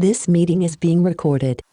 This meeting is being recorded.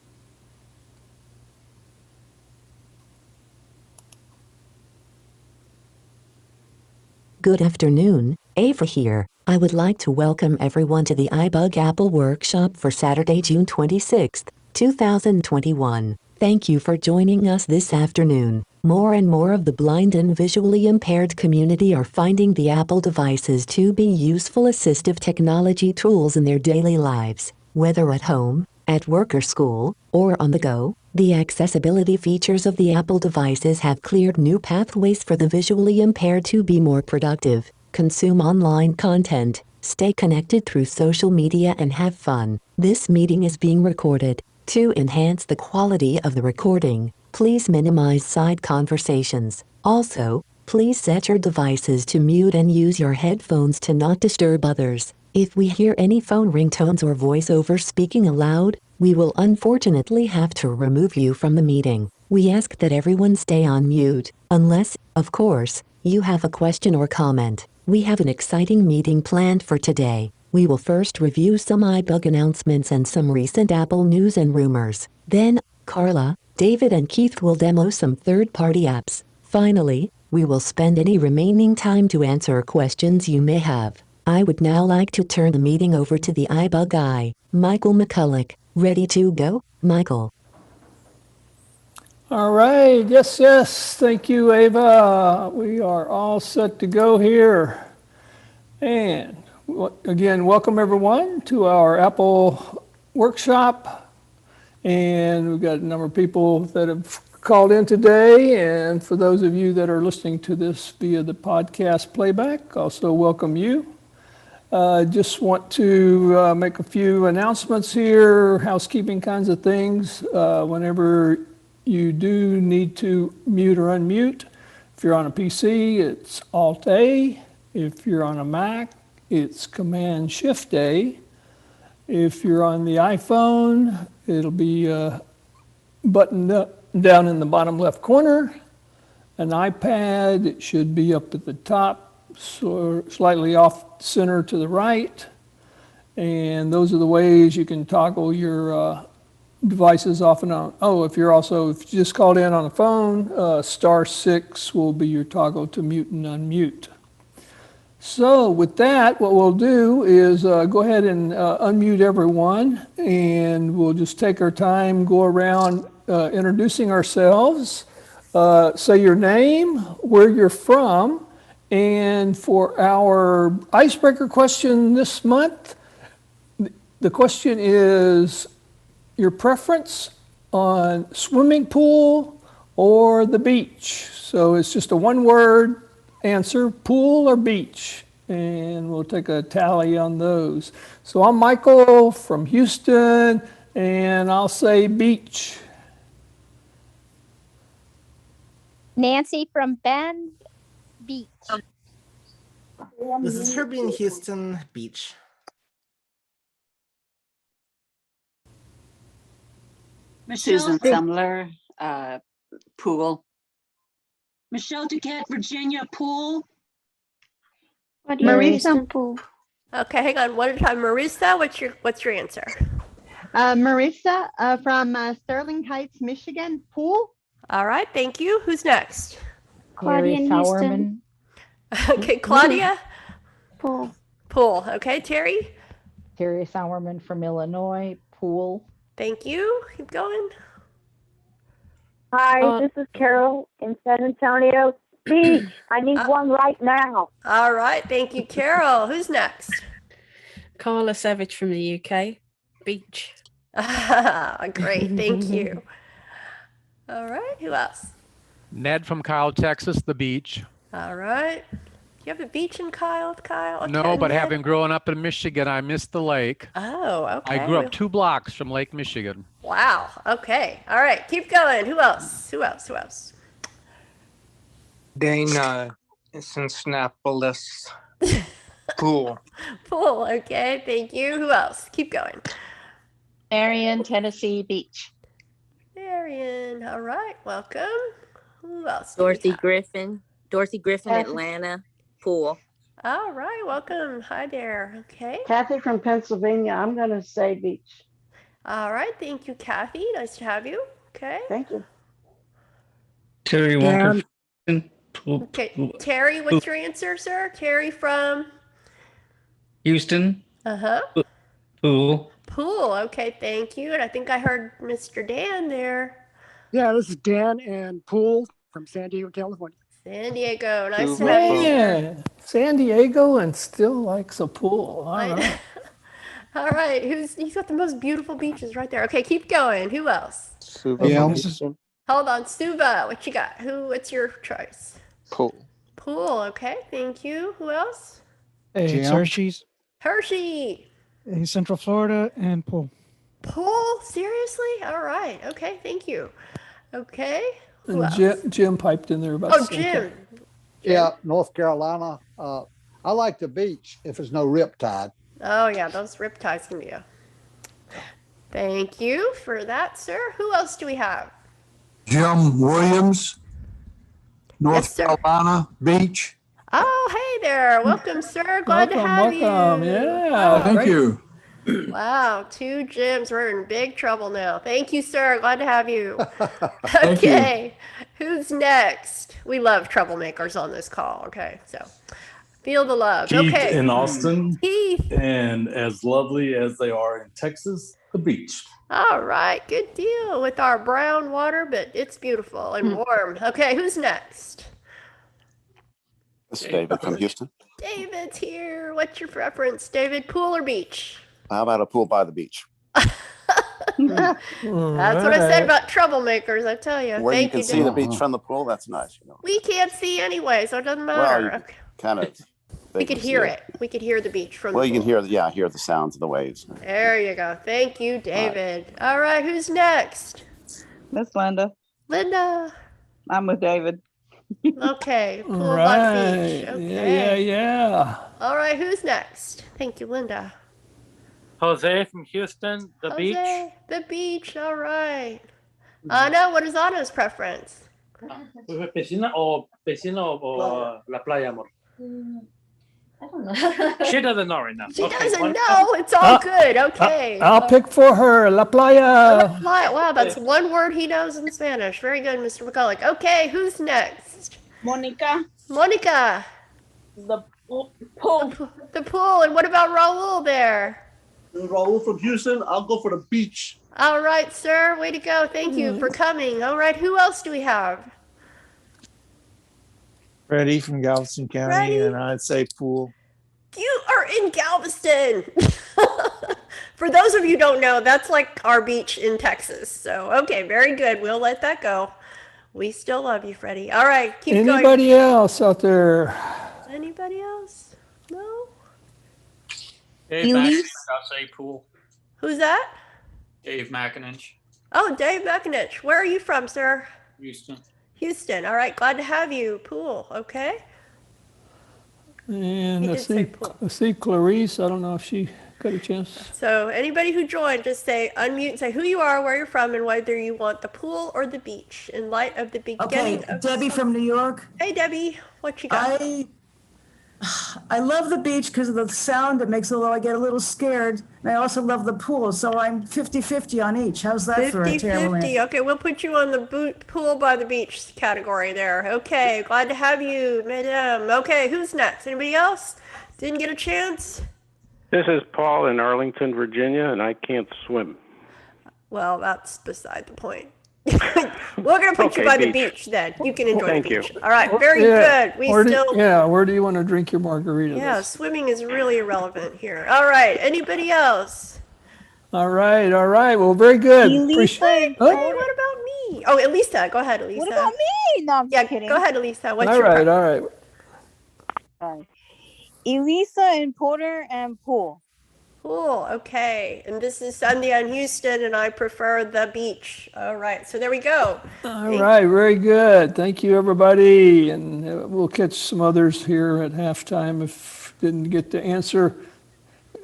Good afternoon, Ava here. I would like to welcome everyone to the iBUG Apple Workshop for Saturday, June 26, 2021. Thank you for joining us this afternoon. More and more of the blind and visually impaired community are finding the Apple devices to be useful assistive technology tools in their daily lives. Whether at home, at work or school, or on the go, the accessibility features of the Apple devices have cleared new pathways for the visually impaired to be more productive, consume online content, stay connected through social media and have fun. This meeting is being recorded. To enhance the quality of the recording, please minimize side conversations. Also, please set your devices to mute and use your headphones to not disturb others. If we hear any phone ringtones or voiceover speaking aloud, we will unfortunately have to remove you from the meeting. We ask that everyone stay on mute, unless, of course, you have a question or comment. We have an exciting meeting planned for today. We will first review some iBUG announcements and some recent Apple news and rumors. Then, Carla, David and Keith will demo some third-party apps. Finally, we will spend any remaining time to answer questions you may have. I would now like to turn the meeting over to the iBUG guy, Michael McCulloch. Ready to go, Michael? All right, yes, thank you, Ava. We are all set to go here. And again, welcome everyone to our Apple workshop. And we've got a number of people that have called in today. And for those of you that are listening to this via the podcast playback, also welcome you. Just want to make a few announcements here, housekeeping kinds of things. Whenever you do need to mute or unmute, if you're on a PC, it's Alt-A. If you're on a Mac, it's Command-Shift-A. If you're on the iPhone, it'll be buttoned up down in the bottom left corner. An iPad, it should be up at the top, so slightly off center to the right. And those are the ways you can toggle your devices off and on. Oh, if you just called in on a phone, *6 will be your toggle to mute and unmute. So with that, what we'll do is go ahead and unmute everyone, and we'll just take our time, go around introducing ourselves, say your name, where you're from, and for our icebreaker question this month, the question is your preference on swimming pool or the beach. So it's just a one-word answer, pool or beach, and we'll take a tally on those. So I'm Michael from Houston, and I'll say beach. Nancy from Bend Beach. This is Herbie in Houston Beach. Susan Sumler, pool. Michelle Duquette, Virginia, pool. Marisa, pool. Okay, hang on one at a time. Marisa, what's your answer? Marisa from Sterling Heights, Michigan, pool. All right, thank you. Who's next? Claudia in Houston. Okay, Claudia. Pool. Pool. Okay, Terry. Terry Sauerman from Illinois, pool. Thank you. Keep going. Hi, this is Carol in San Antonio. Beach. I need one right now. All right. Thank you, Carol. Who's next? Carla Savage from the UK. Beach. Great. Thank you. All right. Who else? Ned from Kyle, Texas, the beach. All right. You have a beach in Kyle? Okay, no, but having grown up in Michigan, I missed the lake. Oh, okay. I grew up 2 blocks from Lake Michigan. Wow. Okay. All right. Keep going. Who else? Dana in Snappolis. Pool. Pool. Okay. Thank you. Who else? Keep going. Marion, Tennessee Beach. Marion. All right. Welcome. Who else? Dorothy Griffin, Atlanta, pool. All right. Welcome. Hi there. Okay. Kathy from Pennsylvania. I'm going to say beach. All right, thank you, Kathy. Nice to have you. Okay. Thank you. Terry Walker. Pool, Okay, Terry, what's your answer, sir? Terry from? Houston. Uh-huh. Pool. Pool. Okay, thank you. And I think I heard Mr. Dan there. Yeah, this is Dan and Pool from San Diego, California. San Diego. Nice to have you, sir. Man, San Diego and still likes a pool. All right. All right, he's got the most beautiful beaches right there. Okay, keep going. Who else? Hold on, Suva. What you got? What's your choice? Pool. Pool. Okay, thank you. Who else? Hey, it's Hershey's. Hershey. In Central Florida and Pool. Pool? Seriously? All right. Okay, thank you. Okay. Who else? And Jim piped in there about. Oh, Jim. Yeah, North Carolina. I like the beach if there's no riptide. Oh yeah, those riptides can be a. Thank you for that, sir. Who else do we have? Jim Williams, North Carolina Beach. Oh, hey there. Welcome, sir. Glad to have you. Welcome. Yeah. Thank you. Wow, 2 Jims. We're in big trouble now. Thank you, sir. Glad to have you. Okay. Who's next? We love troublemakers on this call. Okay, so feel the love. Keith Okay. in Austin. Keith. And as lovely as they are in Texas, the beach. All right, good deal with our brown water, but it's beautiful and warm. Okay, who's next? This is David from Houston. David's here. What's your preference, David? Pool or beach? How about a pool by the beach? That's what I said about troublemakers, I tell you. Where you Thank can you, see the David. beach from the pool, that's nice. You know. We can't see anyway, so it doesn't Well, matter. you Okay. kind of. We could hear it. We could hear the beach from Well, the you can pool. hear the sounds of the waves. There you go. Thank you, David. All right, who's next? Miss Linda. Linda. I'm with David. Okay, pool All by the right. beach. Okay. Yeah. All right, who's next? Thank you, Linda. Jose from Houston, the beach. Jose, the beach. All right. Anna, what is Anna's preference? Piscina o la playa, amor? I don't know. She doesn't know right now. She Okay, doesn't one- know. It's all good. Okay. I'll pick for her La Playa. Wow, that's one word he knows in Spanish. Very good, Mr. McCulloch. Okay, who's next? Monica. Monica. The pool. The pool. And what about Raul there? Raul from Houston. I'll go for the beach. All right, sir. Way to go. Thank you for coming. All right, who else do we have? Freddie from Galveston County, Freddie. and I'd say pool. You are in Galveston. For those of you who don't know, that's like our beach in Texas. So, okay, very good. We'll let that go. We still love you, Freddie. All right, keep going. Anybody else out there? Anybody else? No? Dave McIntosh, I'll say pool. Who's that? Dave McIntosh, Oh, Dave McIntosh. Where are you from, sir? Houston. Houston. All right, glad to have you. Pool, okay? And He I did say see Clarice. I don't know if she got a chance. So anybody who joined, just say unmute, say who you are, where you're from, and whether you want the pool or the beach in light of the beginning. Okay, Debbie from New York. Hey, Debbie, what you got? I love the beach because of the sound it makes, although I get a little scared. And I also love the pool, so I'm 50-50 on each. How's that for a 50-50. Okay, we'll put you on the pool by the beach category there. Okay, glad to have you, madam. Okay, who's next? Anybody else? Didn't get a chance? This is Paul in Arlington, Virginia, and I can't swim. Well, that's beside the point. We're going to put you Okay, by the beach. beach then. You can enjoy Thank the you. beach. All right, very Yeah. good. Where do you want to drink your margarita? Yeah, swimming is really irrelevant here. All right, anybody else? All right. Well, very good. Elisa, Appreciate- what about me? Oh, Elisa, go ahead, Elisa. What about me? No, I'm just kidding. Go ahead, Elisa. What's All your right. preference? All right. Elisa and Porter and Pool. Cool. Okay. And this is Sandhya in Houston, and I prefer the beach. All right. So there we go. All right, very good. Thank you, everybody. And we'll catch some others here at halftime if didn't get to answer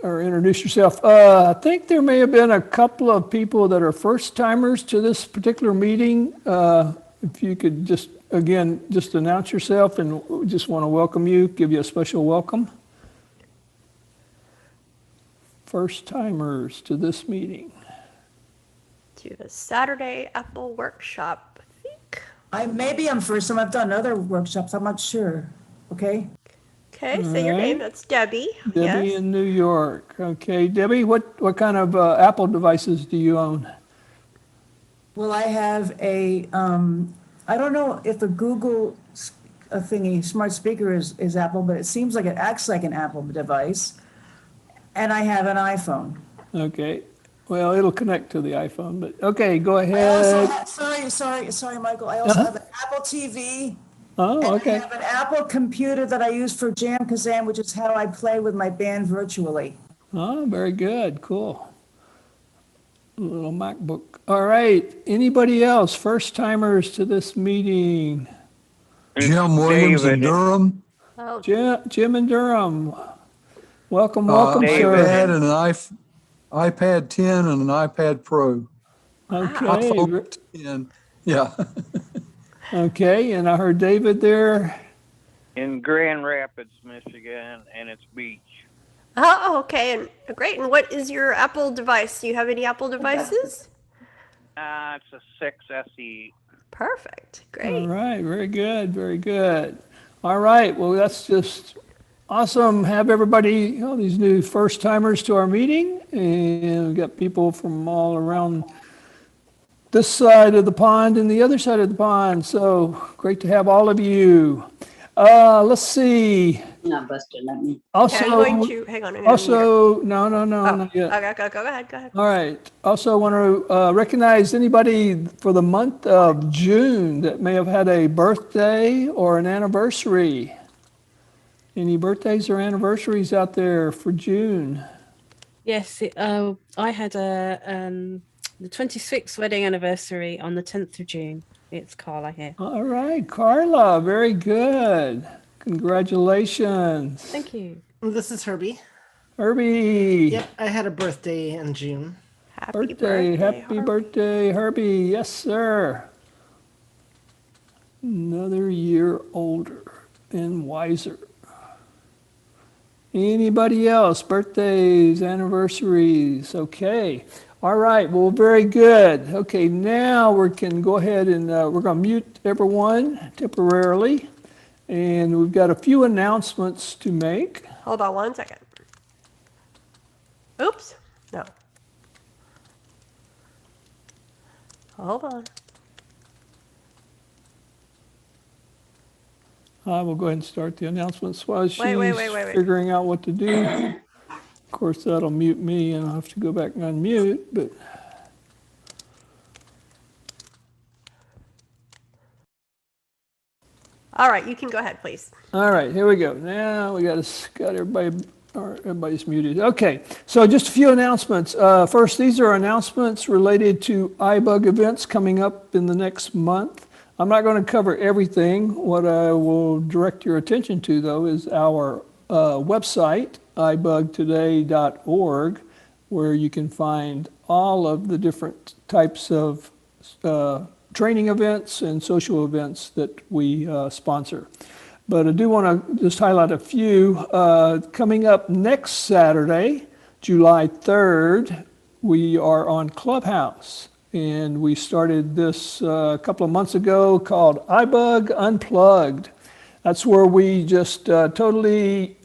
or introduce yourself. I think there may have been a couple of people that are first timers to this particular meeting. If you could just announce yourself, and we just want to welcome you, give you a special welcome. First timers to this meeting. the Saturday Apple Workshop. Maybe I'm first time. I've done other workshops. I'm not sure. Okay. Okay, say your name. That's Debbie. Debbie Yes. in New York. Okay, Debbie, what kind of Apple devices do you own? Well, I have I don't know if a Google thingy, smart speaker is Apple, but it seems like it acts like an Apple device. And I have an iPhone. Okay. Well, it'll connect to the iPhone, but okay, go I ahead. also sorry, Michael. I also have an Apple TV. Oh, and okay. I have an Apple computer that I use for Jam Kazam, which is how I play with my band virtually. Oh, very good. Cool. Little MacBook. All right. Anybody else? First timers to this meeting? Jim Williams in Durham. Oh, Jim in Durham. Welcome, sir. iPad and an iPad 10 and an iPad Pro. Okay. iPhone 10. Yeah. Okay, and I heard David there. In Grand Rapids, Michigan, and it's beach. Oh, okay, and great. And what is your Apple device? Do you have any Apple devices? It's a 6 SE. Perfect. Great. All right, very good, very good. All right, well, that's just awesome. Have everybody, all these new first timers to our meeting, and we've got people from all around this side of the pond and the other side of the pond. So great to have all of you. Let's see. Not Buster, let me. Also, I'm going to, hang on. also, no, not yet. Okay, go ahead. All right. Also want to recognize anybody for the month of June that may have had a birthday or an anniversary. Any birthdays or anniversaries out there for June? Yes, I had the 26th wedding anniversary on the 10th of June. It's Carla here. All right, Carla, very good. Congratulations. Thank you. This is Herbie. Herbie. Yep, I had a birthday in June. Happy birthday, Herbie. Yes, sir. Another year older and wiser. Anybody else? Birthdays, anniversaries? Okay. All right. Well, very good. Okay, now we can go ahead and we're going to mute everyone temporarily. And we've got a few announcements to make. Hold on 1 second. Oops. No. Hold on. I will go ahead and start the announcements while she's Wait. figuring out what to do. Of course, that'll mute me, and I'll have to go back and unmute, but. All right, you can go ahead, please. All right, here we go. Now we got everybody, everybody's muted. Okay, so just a few announcements. First, these are announcements related to iBUG events coming up in the next month. I'm not going to cover everything. What I will direct your attention to, though, is our website, ibugtoday.org, where you can find all of the different types of training events and social events that we sponsor. But I do want to just highlight a few. Coming up next Saturday, July 3rd, we are on Clubhouse. And we started this a couple of months ago called iBUG Unplugged. That's where we just totally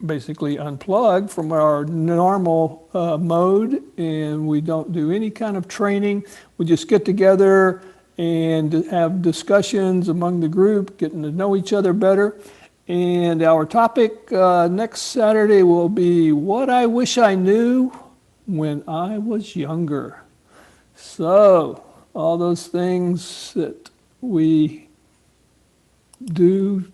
basically unplug from our normal mode, and we don't do any kind of training. We just get together and have discussions among the group, getting to know each other better. And our topic next Saturday will be what I wish I knew when I was younger. So, all those things that we do,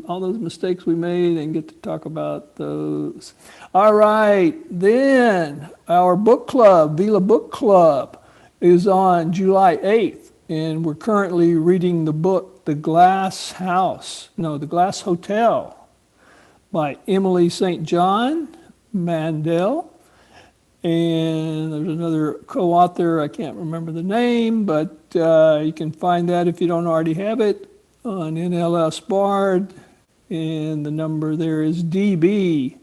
all those mistakes we made, and get to talk about those. All right, then our book club, Vila Book Club, is on July 8th, and we're currently reading the book, The Glass Hotel by Emily St. John Mandel. And there's another co-author, I can't remember the name, but you can find that if you don't already have it on NLS Bard. And the number there is DB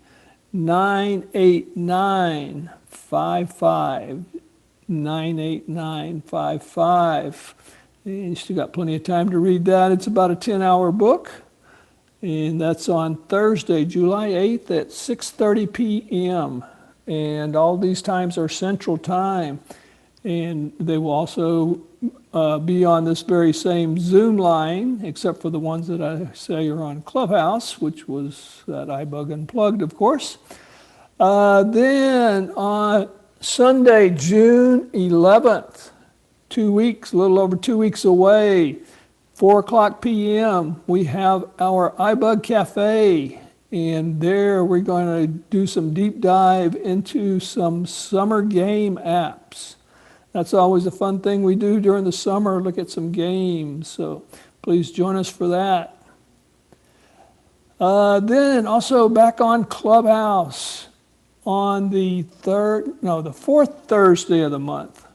98955. 98955. And you still got plenty of time to read that. It's about a 10-hour book. And that's on Thursday, July 8th at 6:30 p.m. And all these times are Central Time. And they will also be on this very same Zoom line, except for the ones that I say are on Clubhouse, which was that iBUG Unplugged, of course. Then on Sunday, June 11th, 2 weeks, a little over 2 weeks away, 4 o'clock p.m., we have our iBUG Cafe. And there we're going to do some deep dive into some summer game apps. That's always a fun thing we do during the summer, look at some games. So please join us for that. Then also back on Clubhouse on the fourth Thursday of the month,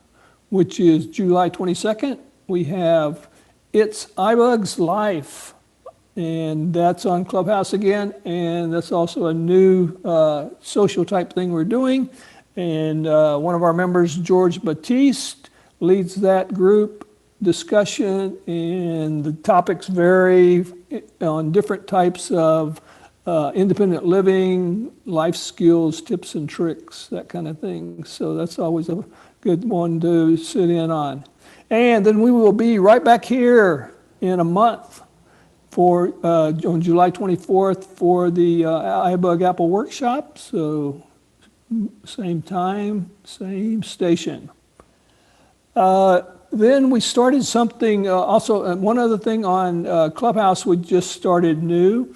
which is July 22nd, we have It's iBUG's Life. And that's on Clubhouse again. And that's also a new social type thing we're doing. And one of our members, George Batiste, leads that group discussion, and the topics vary on different types of independent living, life skills, tips and tricks, that kind of thing. So that's always a good one to sit in on. And then we will be right back here in a month for on July 24th for the iBUG Apple Workshop. So same time, same station. Then we started something also, one other thing on Clubhouse we just started new,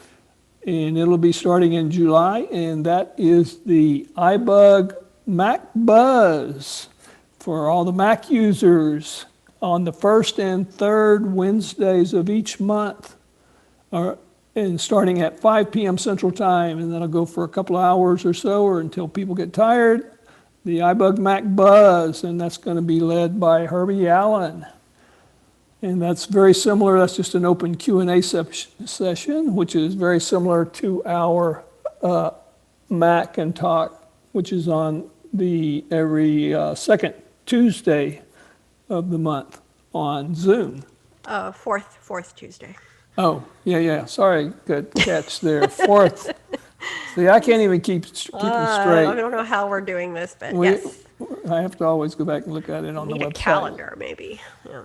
and it'll be starting in July, and that is the iBUG Mac Buzz for all the Mac users on the first and third Wednesdays of each month, and starting at 5 p.m. Central Time, and that'll go for a couple of hours or so, or until people get tired. The iBUG Mac Buzz, and that's going to be led by Herbie Allen. And that's very similar, that's just an open Q&A session, which is very similar to our Mac and Talk, which is on the every second Tuesday of the month on Zoom. Fourth Tuesday. Oh, yeah. Sorry, good catch there. Fourth. See, I can't even keep them straight. I don't know how we're doing this, but yes. I have to always go back and look at it on the website. Need a calendar, maybe. Yeah.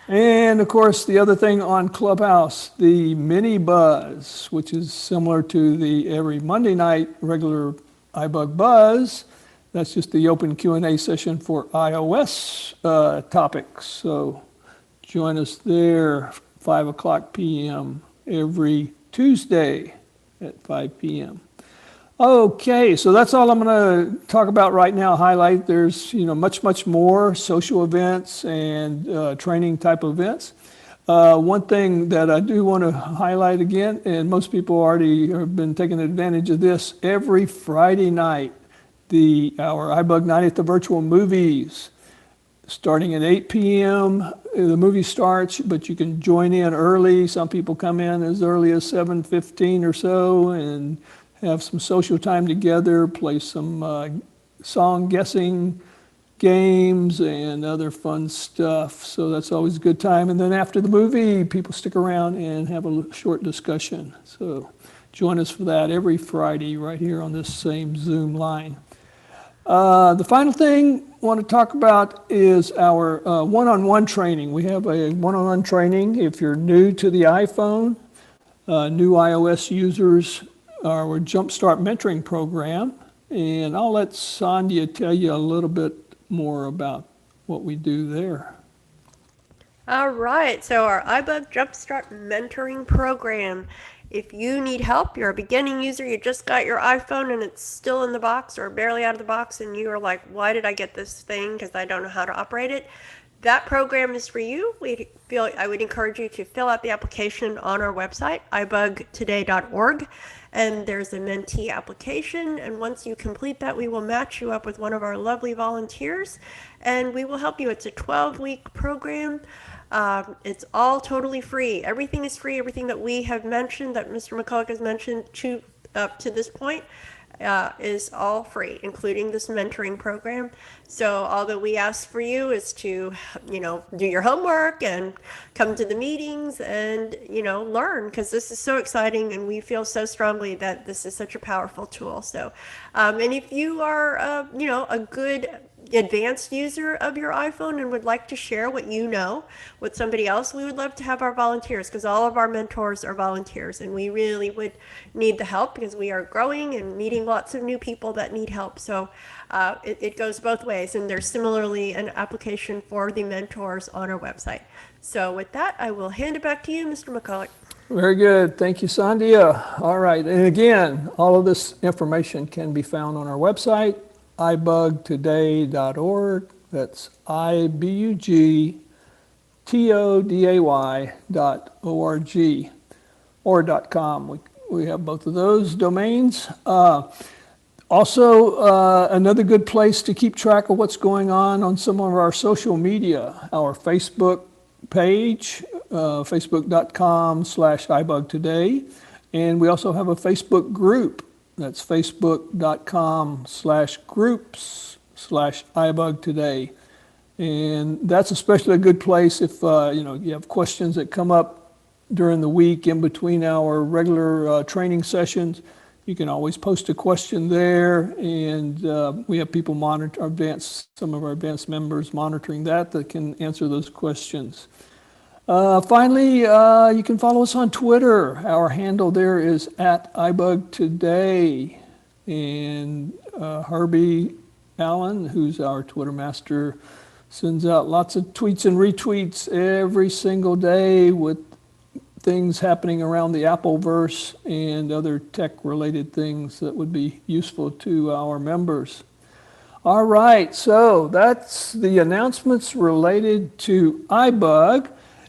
And of course, the other thing on Clubhouse, the Mini Buzz, which is similar to the every Monday night regular iBUG Buzz. That's just the open Q&A session for iOS topics. So join us there, 5 o'clock p.m. every Tuesday at 5 p.m. Okay, so that's all I'm going to talk about right now, highlight. There's much more social events and training type events. One thing that I do want to highlight again, and most people already have been taking advantage of this, every Friday night, our iBUG Night at the Virtual Movies, starting at 8 p.m. The movie starts, but you can join in early. Some people come in as early as 7:15 or so and have some social time together, play some song guessing games and other fun stuff. So that's always a good time. And then after the movie, people stick around and have a short discussion. So join us for that every Friday right here on this same Zoom line. The final thing I want to talk about is our one-on-one training. We have a one-on-one training if you're new to the iPhone, new iOS users, our Jumpstart Mentoring Program. And I'll let Sandhya tell you a little bit more about what we do there. All right, so our iBUG Jumpstart Mentoring Program. If you need help, you're a beginning user, you just got your iPhone and it's still in the box or barely out of the box, and you are like, why did I get this thing? Because I don't know how to operate it. That program is for you. I would encourage you to fill out the application on our website, ibugtoday.org. And there's a mentee application. And once you complete that, we will match you up with one of our lovely volunteers and we will help you. It's a 12-week program. It's all totally free. Everything is free. Everything that we have mentioned, that Mr. McCulloch has mentioned up to this point. is all free, including this mentoring program. So all that we ask for you is to, do your homework and come to the meetings and, learn, because this is so exciting and we feel so strongly that this is such a powerful tool. So, and if you are, a good advanced user of your iPhone and would like to share what you know with somebody else, we would love to have our volunteers, because all of our mentors are volunteers and we really would need the help because we are growing and meeting lots of new people that need help. So it goes both ways, and there's similarly an application for the mentors on our website. So with that, I will hand it back to you, Mr. McCulloch. Very good. Thank you, Sandhya. All right. And again, all of this information can be found on our website, ibugtoday.org. That's ibugtoday.org or .com. We have both of those domains. Also, another good place to keep track of what's going on some of our social media, our Facebook page, facebook.com/ibugtoday. And we also have a Facebook group. That's facebook.com/groups/ibugtoday. And that's especially a good place if you have questions that come up during the week in between our regular training sessions. You can always post a question there, and we have people monitor some of our advanced members monitoring that can answer those questions. Finally, you can follow us on Twitter. Our handle there is @iBugToday. And Herbie Allen, who's our Twitter master, sends out lots of tweets and retweets every single day with things happening around the Appleverse and other tech-related things that would be useful to our members. All right, so that's the announcements related to iBUG.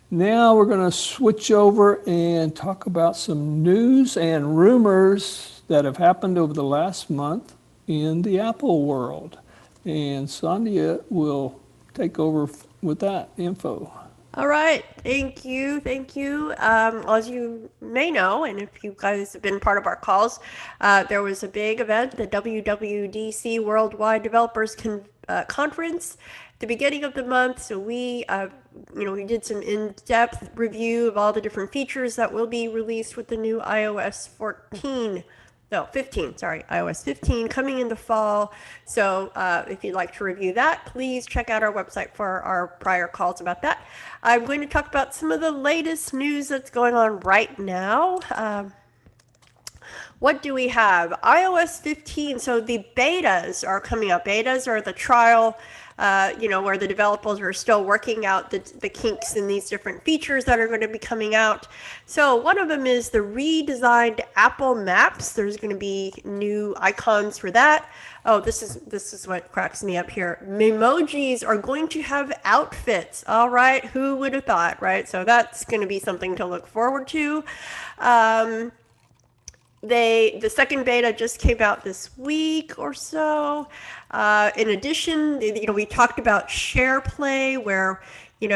Now we're going to switch over and talk about some news and rumors that have happened over the last month in the Apple world. And Sandhya will take over with that info. All right, thank you. As you may know, and if you guys have been part of our calls, there was a big event, the WWDC Worldwide Developers Conference, at the beginning of the month. So we did some in-depth review of all the different features that will be released with the new iOS 15 coming in the fall. So if you'd like to review that, please check out our website for our prior calls about that. I'm going to talk about some of the latest news that's going on right now. What do we have? iOS 15. So the betas are coming up. Betas are the trial, where the developers are still working out the kinks in these different features that are going to be coming out. So one of them is the redesigned Apple Maps. There's going to be new icons for that. Oh, this is what cracks me up here. Memojis are going to have outfits. All right, who would have thought, right? So that's going to be something to look forward to. The second beta just came out this week or so. In addition, we talked about SharePlay, where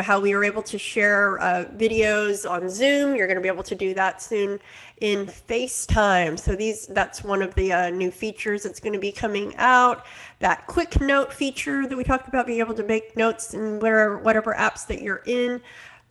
how we were able to share videos on Zoom. You're going to be able to do that soon in FaceTime. So that's one of the new features that's going to be coming out. That quick note feature that we talked about, being able to make notes in whatever apps that you're in.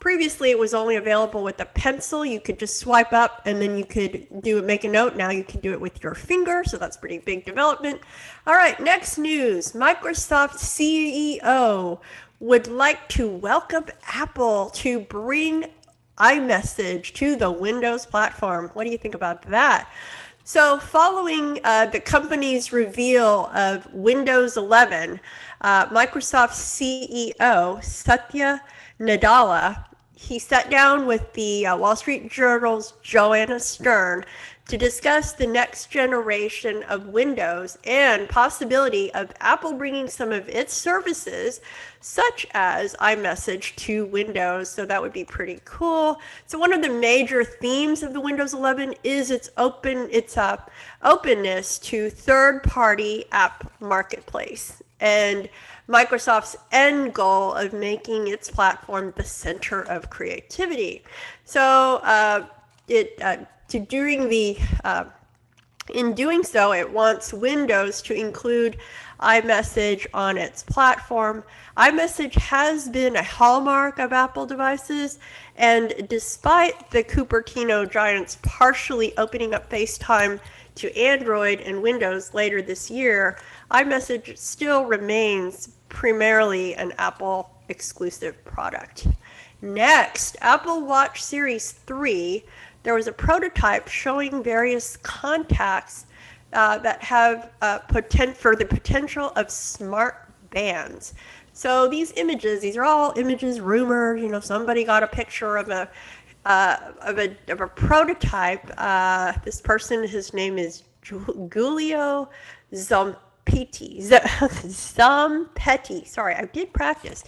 Previously, it was only available with a pencil. You could just swipe up and then you could make a note. Now you can do it with your finger, so that's pretty big development. All right, next news. Microsoft CEO would like to welcome Apple to bring iMessage to the Windows platform. What do you think about that? So following the company's reveal of Windows 11, Microsoft CEO Satya Nadella, he sat down with the Wall Street Journal's Joanna Stern to discuss the next generation of Windows and possibility of Apple bringing some of its services, such as iMessage, to Windows. So that would be pretty cool. So one of the major themes of the Windows 11 is its openness to third-party app marketplace, and Microsoft's end goal of making its platform the center of creativity. So during the In doing so, it wants Windows to include iMessage on its platform. iMessage has been a hallmark of Apple devices, and despite the Cupertino giants partially opening up FaceTime to Android and Windows later this year, iMessage still remains primarily an Apple exclusive product. Next, Apple Watch Series 3. There was a prototype showing various contacts that have for the potential of smart bands. So these images, these are all images, rumors. Somebody got a picture of a prototype. This person, his name is Giulio Zampetti. Zampetti. Sorry, I did practice.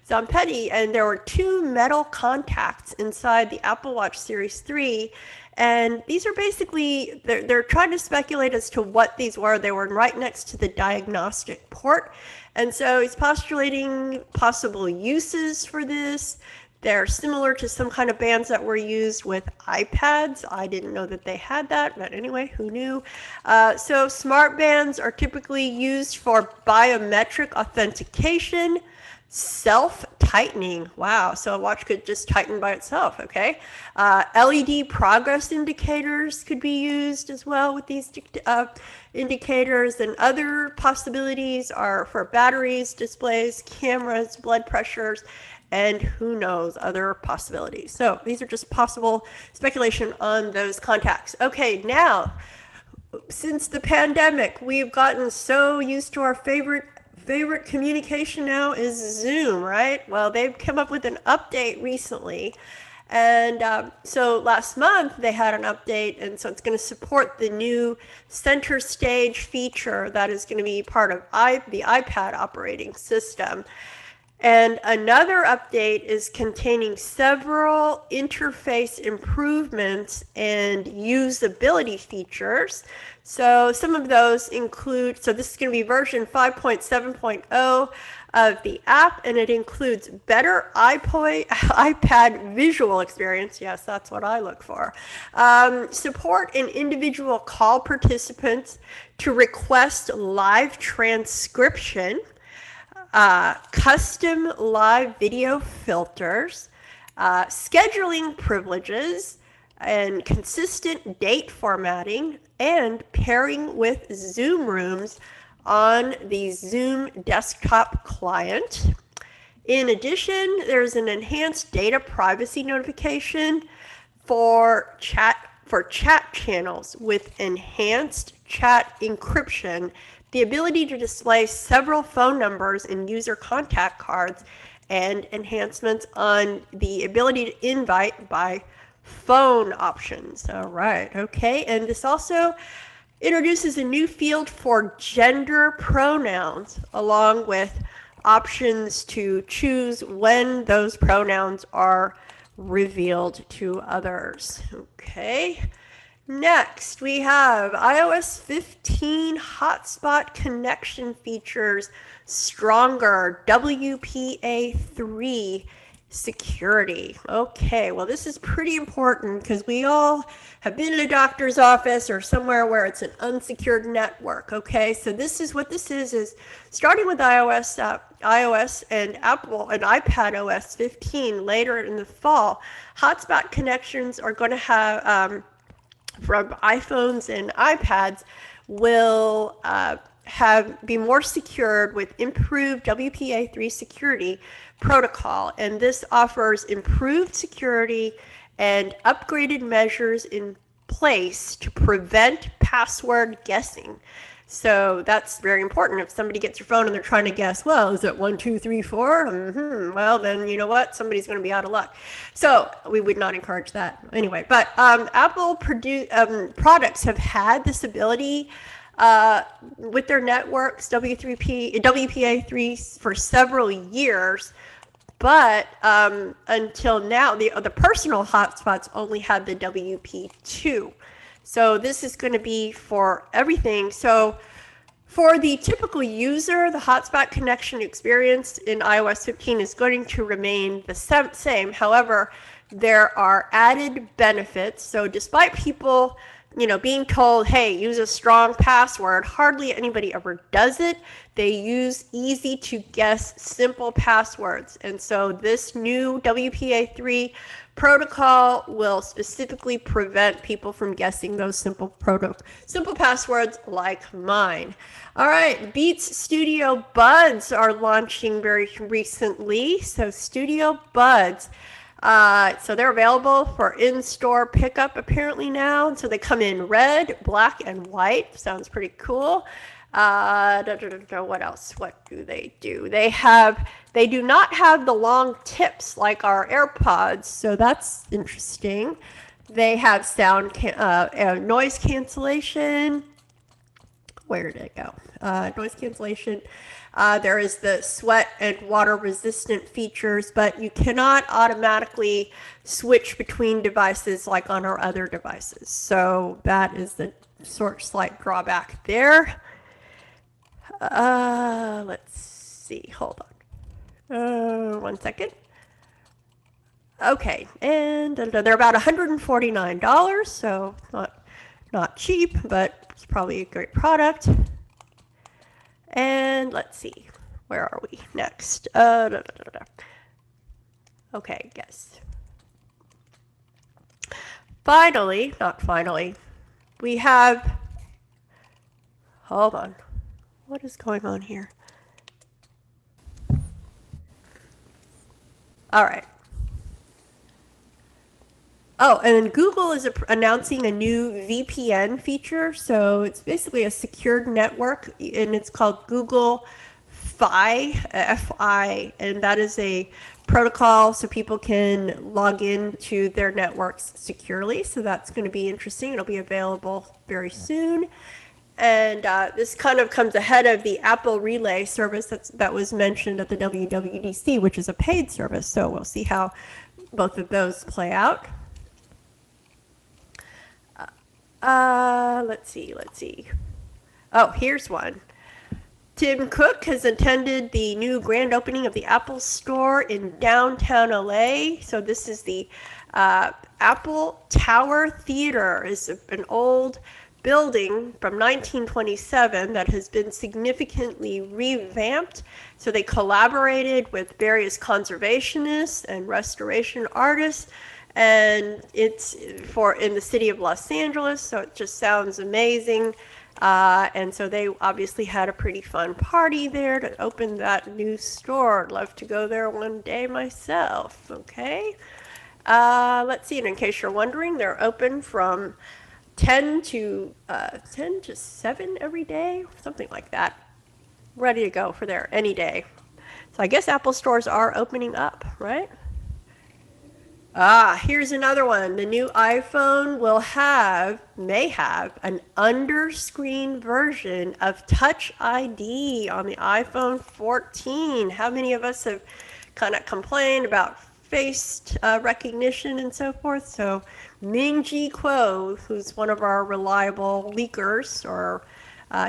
Zampetti, and there were 2 metal contacts inside the Apple Watch Series 3, and these are basically, they're trying to speculate as to what these were. They were right next to the diagnostic port, and so he's postulating possible uses for this. They're similar to some kind of bands that were used with iPads. I didn't know that they had that, but anyway, who knew? So smart bands are typically used for biometric authentication, self-tightening. Wow, so a watch could just tighten by itself, okay? LED progress indicators could be used as well with these indicators, and other possibilities are for batteries, displays, cameras, blood pressures, and who knows, other possibilities. So these are just possible speculation on those contacts. Okay, now, since the pandemic, we've gotten so used to our favorite communication now is Zoom, right? Well, they've come up with an update recently. And so last month they had an update, and so it's going to support the new center stage feature that is going to be part of the iPad operating system. And another update is containing several interface improvements and usability features. So some of those include, so this is going to be version 5.7.0 of the app, and it includes better iPad visual experience. Yes, that's what I look for. Support an individual call participants to request live transcription. Custom live video filters, scheduling privileges, and consistent date formatting, and pairing with Zoom rooms on the Zoom desktop client. In addition, there's an enhanced data privacy notification for chat channels with enhanced chat encryption, the ability to display several phone numbers in user contact cards, and enhancements on the ability to invite by phone options. All right, okay. And this also introduces a new field for gender pronouns, along with options to choose when those pronouns are revealed to others. Okay. Next, we have iOS 15 hotspot connection features, stronger WPA3 security. Okay, well, this is pretty important because we all have been in a doctor's office or somewhere where it's an unsecured network. Okay, so this is what this is starting with iOS and Apple and iPad OS 15 later in the fall. Hotspot connections are going to have from iPhones and iPads will be more secured with improved WPA3 security protocol, and this offers improved security and upgraded measures in place to prevent password guessing. So that's very important. If somebody gets your phone and they're trying to guess, well, is it 1, 2, 3, 4? Well, then you know what? Somebody's going to be out of luck. So we would not encourage that anyway. But Apple products have had this ability with their networks, WPA3 for several years. But until now, the personal hotspots only had the WP2. So this is going to be for everything. So for the typical user, the hotspot connection experience in iOS 15 is going to remain the same. However, there are added benefits. So despite people being told, hey, use a strong password, hardly anybody ever does it. They use easy to guess simple passwords. And so this new WPA3 protocol will specifically prevent people from guessing those simple passwords like mine. All right, Beats Studio Buds are launching very recently. So Studio Buds. So they're available for in-store pickup apparently now. So they come in red, black, and white. Sounds pretty cool. What else? What do they do? They do not have the long tips like our AirPods, so that's interesting. They have noise cancellation. Where did it go? Noise cancellation. There is the sweat and water resistant features, but you cannot automatically switch between devices like on our other devices. So that is the slight drawback there. Let's see. Hold on. 1 second. Okay, and they're about $149, so not cheap, but it's probably a great product. And let's see, where are we next? Okay, guess. Finally, not finally, we have, hold on. What is going on here? All right. Oh, and then Google is announcing a new VPN feature. So it's basically a secured network, and it's called Google Fi, F-I, and that is a protocol so people can log in to their networks securely. So that's going to be interesting. It'll be available very soon. And this kind of comes ahead of the Apple Relay service that was mentioned at the WWDC, which is a paid service. So we'll see how both of those play out. Let's see. Oh, here's one. Tim Cook has attended the new grand opening of the Apple Store in downtown LA. So this is the Apple Tower Theater. It's an old building from 1927 that has been significantly revamped. So they collaborated with various conservationists and restoration artists, and it's in the city of Los Angeles, so it just sounds amazing. And so they obviously had a pretty fun party there to open that new store. I'd love to go there one day myself. Okay, let's see. And in case you're wondering, they're open from 10 to 7 every day, something like that. Ready to go for there any day. So I guess Apple stores are opening up, right? Here's another one. The new iPhone may have an under-screen version of Touch ID on the iPhone 14. How many of us have kind of complained about face recognition and so forth? So Ming-Chi Kuo, who's one of our reliable leakers,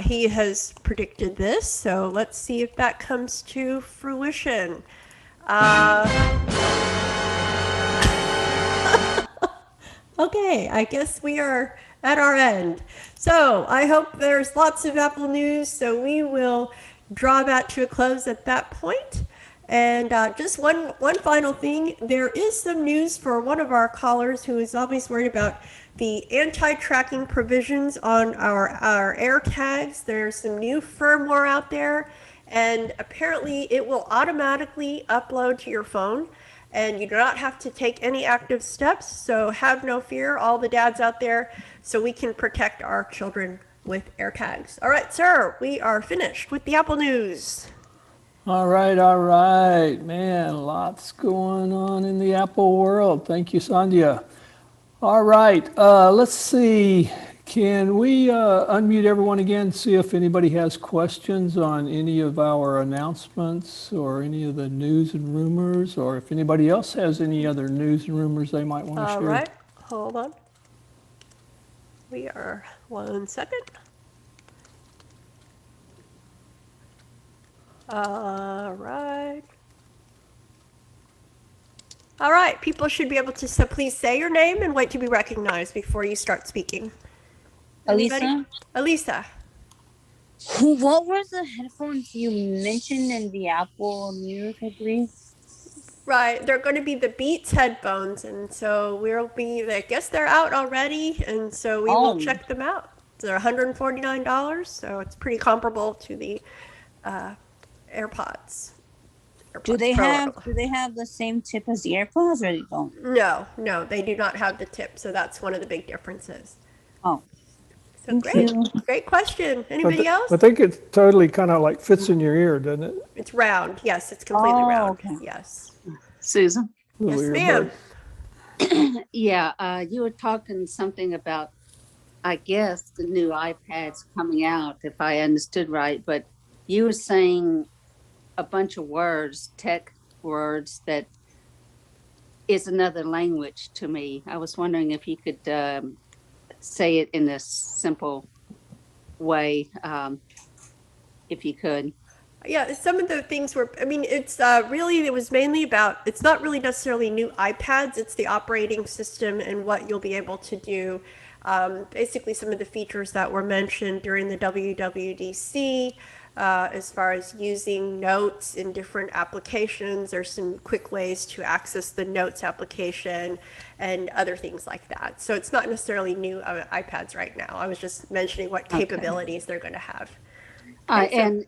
he has predicted this. So let's see if that comes to fruition. Okay, I guess we are at our end. So I hope there's lots of Apple news, so we will draw that to a close at that point. And just one final thing, there is some news for one of our callers who is always worried about the anti-tracking provisions on our AirTags. There's some new firmware out there, and apparently it will automatically upload to your phone, and you do not have to take any active steps, so have no fear, all the dads out there, so we can protect our children with AirTags. All right, sir, we are finished with the Apple news. All right, man, lots going on in the Apple world. Thank you, Sandhya. All right, let's see. Can we unmute everyone again, see if anybody has questions on any of our announcements or any of the news and rumors, or if anybody else has any other news and rumors they might want to share? All right, hold on. We are 1 second. All right, people should be able to, so please say your name and wait to be recognized before you start speaking. Anybody? Elisa. What were the headphones you mentioned in the Apple News, I believe? Right, they're going to be the Beats headphones, and so I guess they're out already, and so we will check them out. They're $149, so it's pretty comparable to the AirPods. Do they have the same tip as the AirPods, or they don't? No, they do not have the tip, so that's one of the big differences. Oh. So great question. Anybody else? I think it totally kind of like fits in your ear, doesn't it? It's round. Yes, it's completely round. Okay. Yes. Susan? Yes, ma'am. Yeah, you were talking something about, I guess, the new iPads coming out, if I understood right, but you were saying a bunch of words, tech words, that is another language to me. I was wondering if you could say it in a simple way, if you could. Yeah, some of the things were, it's it was mainly about, it's not really necessarily new iPads, it's the operating system and what you'll be able to do. Basically, some of the features that were mentioned during the WWDC, as far as using notes in different applications. There's some quick ways to access the notes application and other things like that. So it's not necessarily new iPads right now. I was just mentioning what capabilities they're going to have. And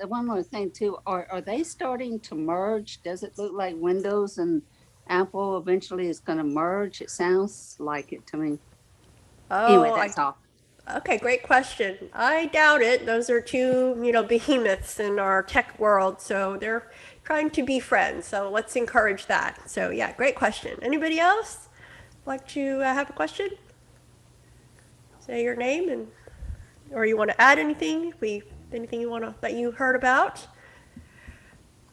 one more thing too, are they starting to merge? Does it look like Windows and Apple eventually is going to merge? It sounds like it to me. Anyway, that's all. Okay, great question. I doubt it. Those are two, behemoths in our tech world, so they're trying to be friends. So let's encourage that. So yeah, great question. Anybody else like to have a question? Say your name or you want to add anything? Anything you want that you heard about?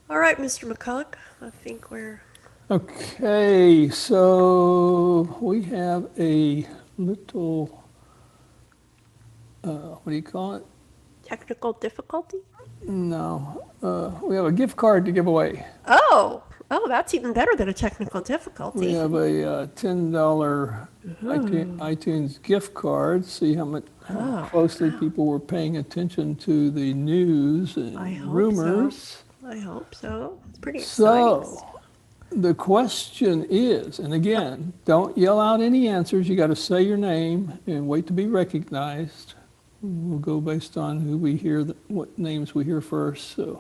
All right, Mr. McCulloch, I think we're okay. So we have a little. What do you call it? Technical difficulty? No, we have a gift card to give away. Oh, that's even better than a technical difficulty. We have a $10 iTunes gift card. See how closely people were paying attention to the news and rumors. I hope so. It's pretty exciting. So the question is, and again, don't yell out any answers. You got to say your name and wait to be recognized. We'll go based on who we hear, what names we hear first. So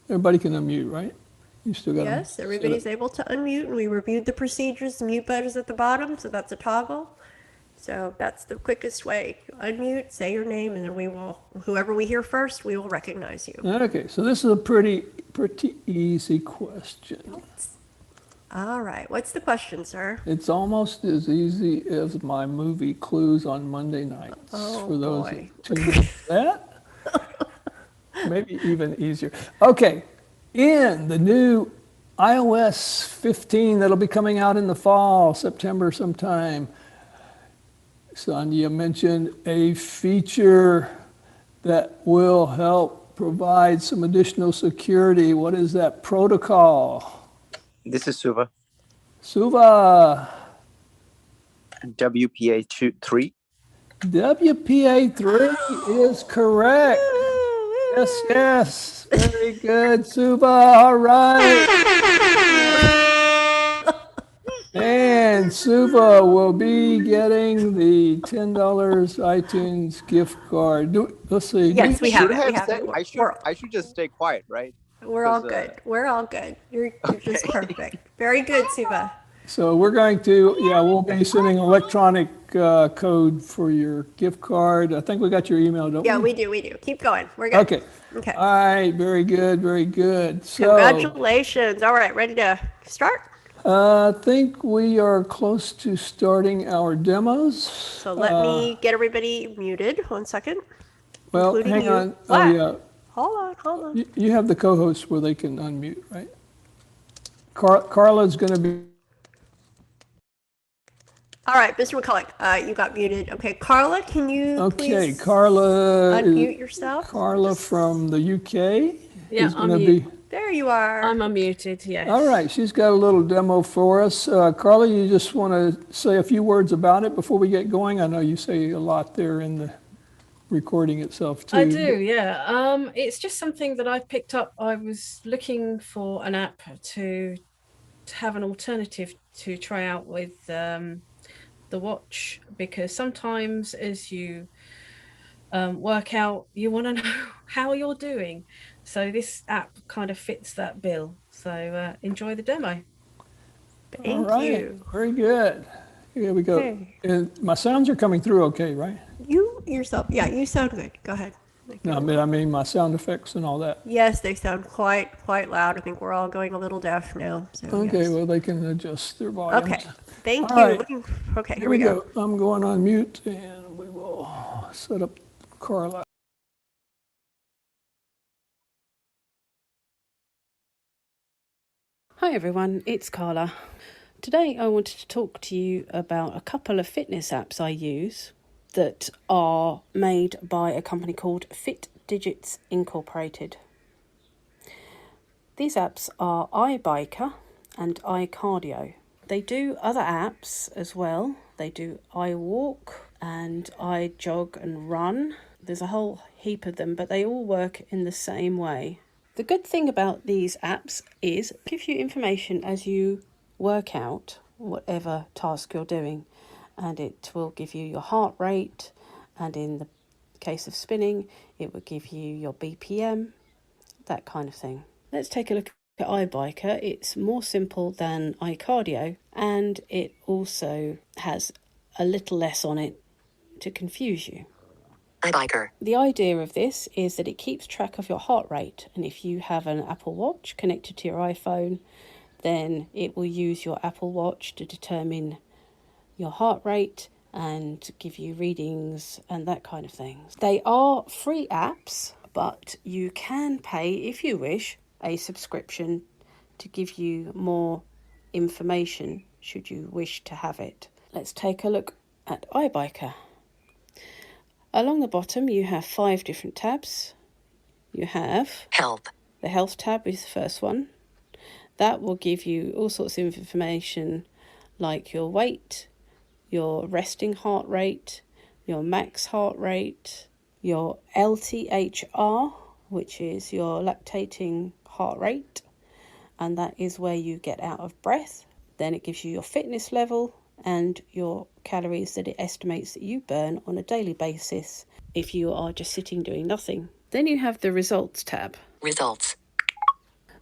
everybody can unmute, right? You still got Yes, everybody's able to unmute, and we reviewed the procedures. The mute button is at the bottom, so that's a toggle. So that's the quickest way. Unmute, say your name, and then whoever we hear first, we will recognize you. Okay, so this is a pretty easy question. All right, what's the question, sir? It's almost as easy as my movie Clues on Monday nights. For those that tune in that. Maybe even easier. Okay, in the new iOS 15 that'll be coming out in the fall, September sometime, Sandhya mentioned a feature that will help provide some additional security. What is that protocol? This is Suva. Suva. WPA3. WPA3 is correct. Yes. Very good, Suva. All right. And Suva will be getting the $10 iTunes gift card. Let's see. Yes, we have it. I should just stay quiet, right? We're all good. We're all good. You're just perfect. Very good, Suva. So we're going to, we'll be sending electronic code for your gift card. I think we got your email, don't we? Yeah, we do. Keep going. We're good. Okay. All right. Very good. So, congratulations. All right. Ready to start? I think we are close to starting our demos. So let me get everybody muted. 1 second. Well, hang on. Hold on. You have the co-hosts where they can unmute, right? Carla's going to be. All right, Mr. McCulloch, you got muted. Okay, Carla, can you Carla. unmute yourself? Carla from the UK. Yeah, unmute. There you are. I'm unmuted, yes. All right, she's got a little demo for us. Carla, you just want to say a few words about it before we get going? I know you say a lot there in the recording itself too. I do, yeah. It's just something that I picked up. I was looking for an app to have an alternative to try out with the watch, because sometimes as you work out, you want to know how you're doing. So this app kind of fits that bill. So enjoy the demo. Thank you. Very good. Here we go. Okay. My sounds are coming through okay, right? You yourself, yeah, you sound good. Go ahead. No, I mean my sound effects and all that. Yes, they sound quite loud. I think we're all going a little deaf now. So Okay, yes. well, they can adjust their volumes. Okay, thank All you. right. Okay, here we go. I'm going on mute, and we will set up Carla. Hi everyone, it's Carla. Today I wanted to talk to you about a couple of fitness apps I use that are made by a company called Fit Digits Incorporated. These apps are iBiker and iCardio. They do other apps as well. They do iWalk and iJog and Run. There's a whole heap of them, but they all work in the same way. The good thing about these apps is it gives you information as you work out whatever task you're doing, and it will give you your heart rate, and in the case of spinning it will give you your BPM, that kind of thing. Let's take a look at iBiker. It's more simple than iCardio, and it also has a little less on it to confuse you. iBiker. The idea of this is that it keeps track of your heart rate, and if you have an Apple Watch connected to your iPhone, then it will use your Apple Watch to determine your heart rate and give you readings and that kind of thing. They are free apps, but you can pay, if you wish, a subscription to give you more information should you wish to have it. Let's take a look at iBiker. Along the bottom you have 5 different tabs. You have Health. The Health tab is the first one. That will give you all sorts of information like your weight, your resting heart rate, your max heart rate, your LTHR, which is your lactating heart rate, and that is where you get out of breath. Then it gives you your fitness level and your calories that it estimates that you burn on a daily basis if you are just sitting doing nothing. Then you have the Results tab. Results.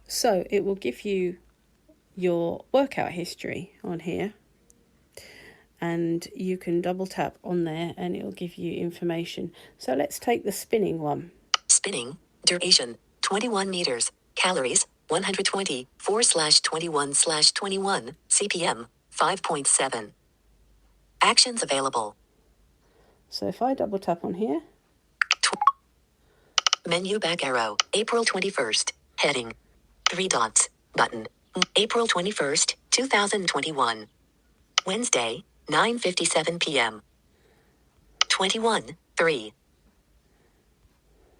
So it will give you your workout history on here, and you can double tap on there and it will give you information. So let's take the spinning one. Spinning, duration, 21 meters, calories, 124/21/21, CPM, 5.7. Actions available. So if I double tap on here. Menu back arrow, April 21st, heading, 3 dots, button, April 21st, 2021. Wednesday, 9:57 p.m. 21:3.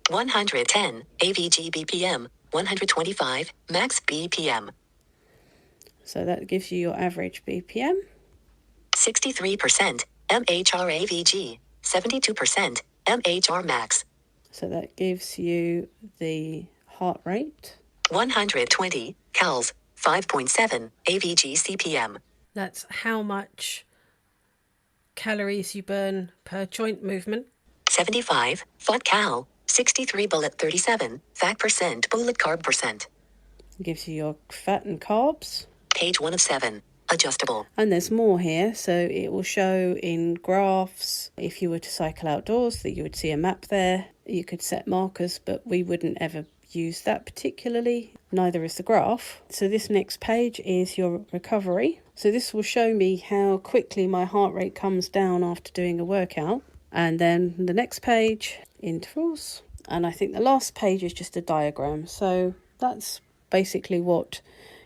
110 AVG BPM, 125 max BPM. So that gives you your average BPM. 63% MHR AVG, 72% MHR max. So that gives you the heart rate. 120 cals, 5.7 AVG CPM. That's how much calories you burn per joint movement. 75 fat cal, 63 bullet 37 fat percent bullet carb percent. Gives you your fat and carbs. Page 1 of 7. Adjustable. And there's more here, so it will show in graphs. If you were to cycle outdoors, that you would see a map there. You could set markers, but we wouldn't ever use that particularly. Neither is the graph. So this next page is your recovery. So this will show me how quickly my heart rate comes down after doing a workout. And then the next page, intervals. And I think the last page is just a diagram. So that's basically what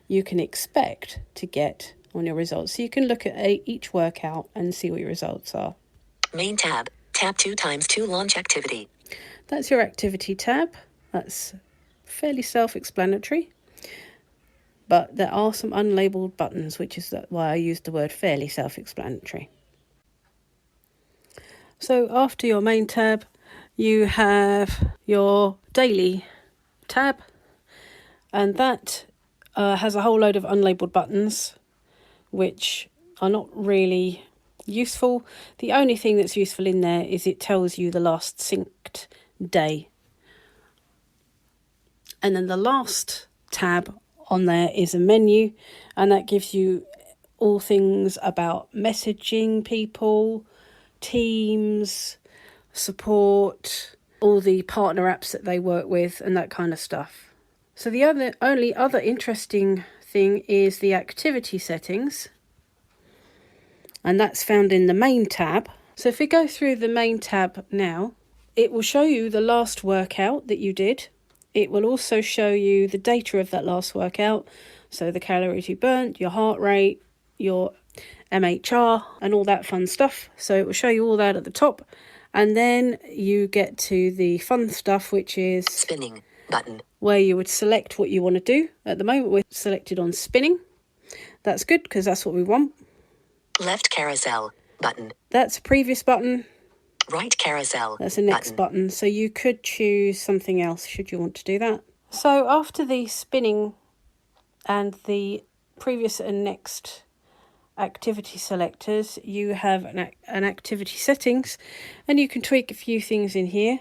you can expect to get on your results. So you can look at each workout and see what your results are. Main tab, tab 2 times 2 launch activity. That's your activity tab. That's fairly self-explanatory. but there are some unlabeled buttons, which is why I used the word fairly self-explanatory. So after your main tab, you have your daily tab, and that has a whole load of unlabeled buttons, which are not really useful. The only thing that's useful in there is it tells you the last synced day. And then the last tab on there is a menu, and that gives you all things about messaging people, teams, support, all the partner apps that they work with, and that kind of stuff. So the only other interesting thing is the activity settings, and that's found in the main tab. So if we go through the main tab now, it will show you the last workout that you did. It will also show you the data of that last workout, so the calories you burnt, your heart rate, your MHR, and all that fun stuff. So it will show you all that at the top, and then you get to the fun stuff, which is spinning button, where you would select what you want to do. At the moment we're selected on spinning. That's good because that's what we want. Left carousel button, that's a previous button. Right carousel, that's a next button. So you could choose something else should you want to do that. So after the spinning and the previous and next activity selectors, you have an activity settings, and you can tweak a few things in here,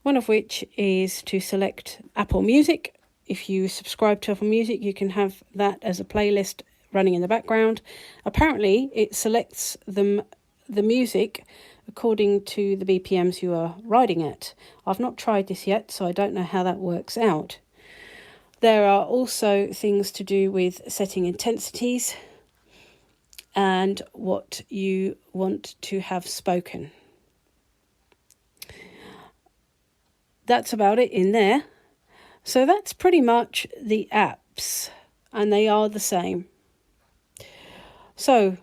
one of which is to select Apple Music. If you subscribe to Apple Music, you can have that as a playlist running in the background. Apparently it selects the music according to the BPMs you are riding at. I've not tried this yet, so I don't know how that works out. There are also things to do with setting intensities and what you want to have spoken. That's about it in there. So that's pretty much the apps, and they are the same. So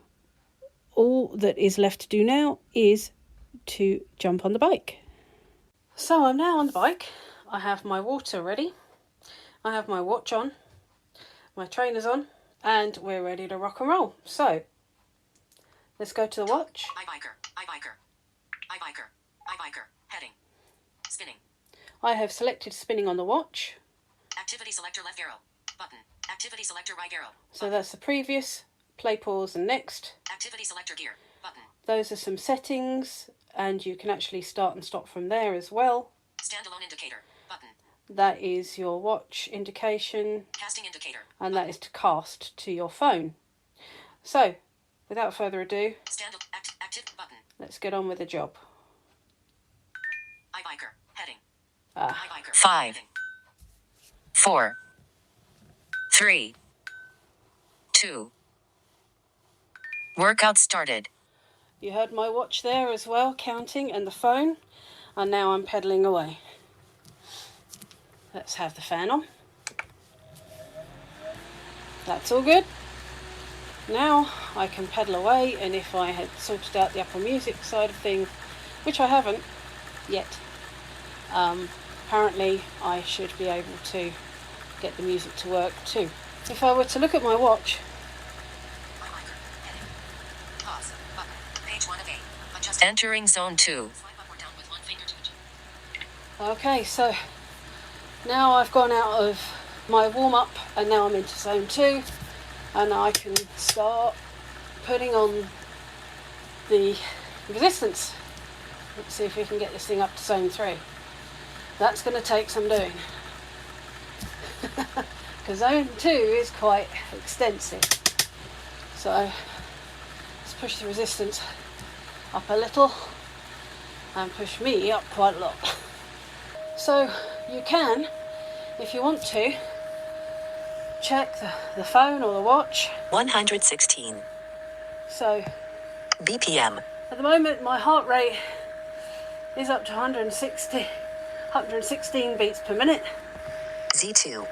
all that is left to do now is to jump on the bike. So I'm now on the bike. I have my water ready. I have my watch on, my trainers on, and we're ready to rock and roll. So let's go to the watch. Ibiker, heading, spinning. I have selected spinning on the watch. Activity selector left arrow, button. Activity selector right arrow. So that's the previous, play, pause, and next. Activity selector gear, button. Those are some settings, and you can actually start and stop from there as well. Standalone indicator, button. That is your watch indication. Casting indicator. And that is to cast to your phone. So, without further ado, active button. Let's get on with the job. Ibiker, heading. Ibiker. 5, 4, 3, 2. Workout started. You heard my watch there as well, counting, and the phone. And now I'm pedaling away. Let's have the fan on. That's all good. Now I can pedal away, and if I had sorted out the Apple Music side of things, which I haven't yet, apparently I should be able to get the music to work too. If I were to look at my watch, Pause. Button. Page 1 of 8. Adjust. Entering zone 2. okay, so now I've gone out of my warm-up and now I'm into zone 2, and I can start putting on the resistance. Let's see if we can get this thing up to zone 3. That's going to take some doing. Because zone 2 is quite extensive. So let's push the resistance up a little and push me up quite a lot. So you can, if you want to, check the phone or the watch. 116. So BPM. At the moment my heart rate is up to 116 beats per minute. Z2.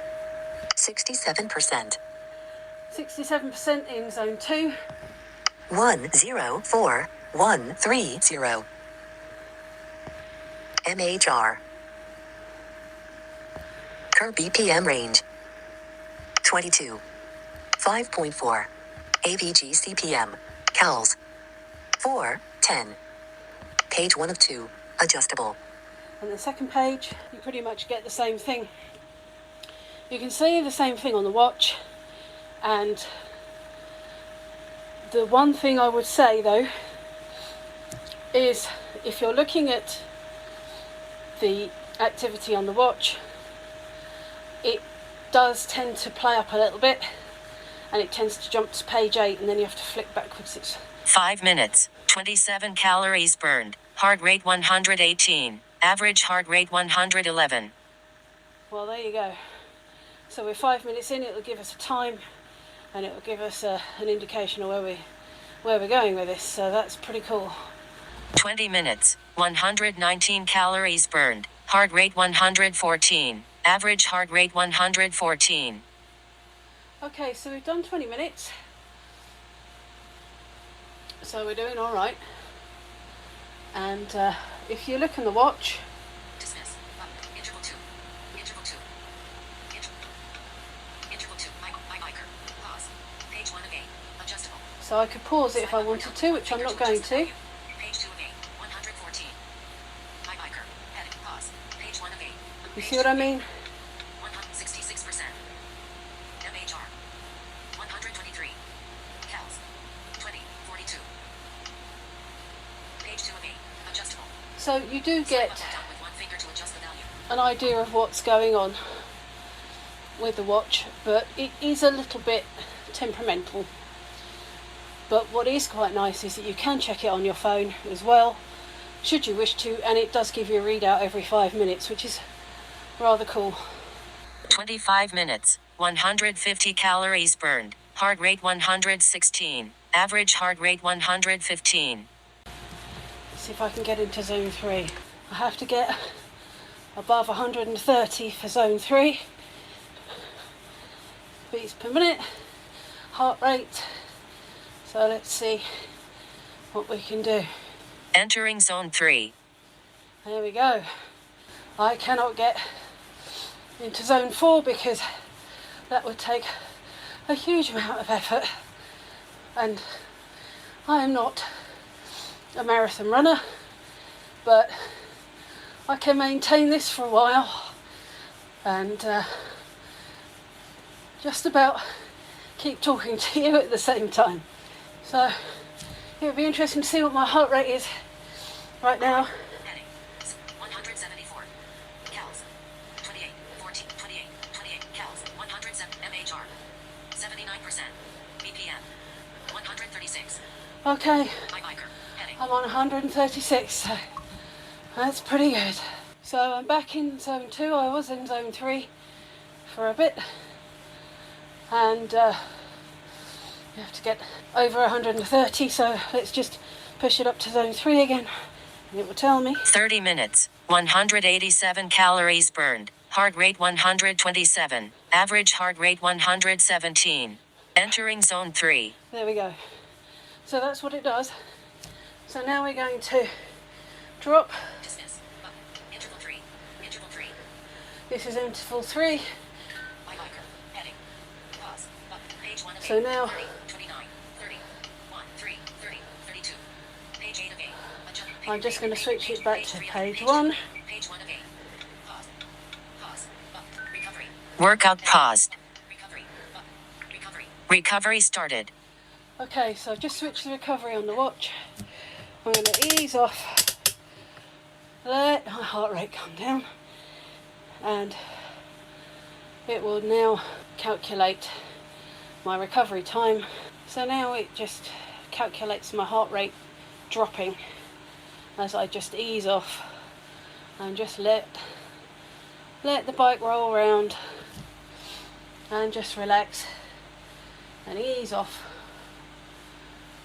67%. 67% in zone 2. 104130. MHR. Current BPM range 22. 5.4. ABG CPM. Cals. 4:10. Page 1 of 2. Adjustable. On the second page, you pretty much get the same thing. You can see the same thing on the watch, and the one thing I would say though is if you're looking at the activity on the watch, it does tend to play up a little bit and it tends to jump to page 8 and then you have to flick backwards. 5 minutes, 27 calories burned, heart rate 118, average heart rate 111. Well, there you go. So we're 5 minutes in, it'll give us a time and it'll give us an indication of where we're going with this, so that's pretty cool. 20 minutes, 119 calories burned, heart rate 114, average heart rate 114. Okay, so we've done 20 minutes. So we're doing all right. And if you look in the watch, Dismiss. Interval 2. Interval 2. Interval 2. Ibiker. Pause. Page 1 of 8. Adjustable. so I could pause it if I wanted to, which I'm not going to. Page 2 of 8. 114. Ibiker. Heading. Pause. Page 1 of 8. You see what I mean? 166%. MHR. 123. Cals. 20. 42. Page 2 of 8. Adjustable. So you do get With one finger to adjust the value. an idea of what's going on with the watch, but it is a little bit temperamental. But what is quite nice is that you can check it on your phone as well, should you wish to, and it does give you a readout every 5 minutes, which is rather cool. 25 minutes, 150 calories burned, heart rate 116, average heart rate 115. See if I can get into zone 3. I have to get above 130 for zone 3 beats per minute, heart rate. So let's see what we can do. Entering zone 3. There we go. I cannot get into zone 4 because that would take a huge amount of effort, and I am not a marathon runner, but I can maintain this for a while and just about keep talking to you at the same time. So it would be interesting to see what my heart rate is right now. Heading. 174. Cals. 28. 14. 28. 28. Cals. 107. MHR. 79%. BPM. 136. Okay, Ibiker. Heading. I'm on 136, so that's pretty good. So I'm back in zone 2. I was in zone 3 for a bit, and you have to get over 130, so let's just push it up to zone 3 again, and it will tell me. 30 minutes, 187 calories burned, heart rate 127, average heart rate 117. Entering zone 3. There we go. So that's what it does. So now we're going to drop. Dismiss. Interval 3. Interval 3. This is interval 3. Ibiker. Heading. Pause. Page 1 of 8. So now 30, 29, 30, 1, 3, 30, 32. Page 8 of 8. Adjust. I'm just going to switch it back to page 1. Page 1 of 8. Pause. Pause. Recovery. Workout paused. Recovery. Recovery. Recovery started. Okay, so I've just switched the recovery on the watch. I'm going to ease off, let my heart rate come down, and it will now calculate my recovery time. So now it just calculates my heart rate dropping as I just ease off and just let the bike roll around and just relax and ease off.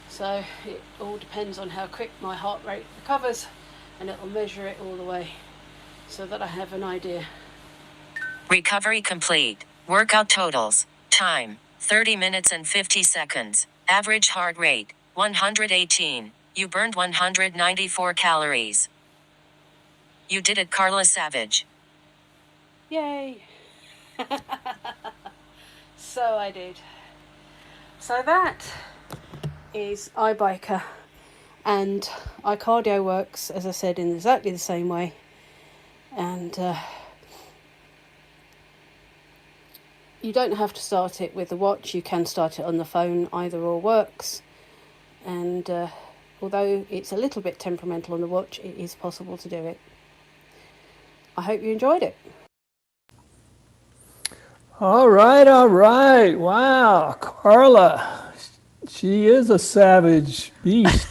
So it all depends on how quick my heart rate recovers, and it will measure it all the way so that I have an idea. Recovery complete. Workout totals. Time, 30 minutes and 50 seconds. Average heart rate, 118. You burned 194 calories. You did it, Carla Savage. Yay! So I did. So that is Ibiker, and iCardio works, as I said, in exactly the same way. And you don't have to start it with the watch. You can start it on the phone. Either or works. And although it's a little bit temperamental on the watch, it is possible to do it. I hope you enjoyed it. All right, all right. Wow, Carla, she is a savage beast.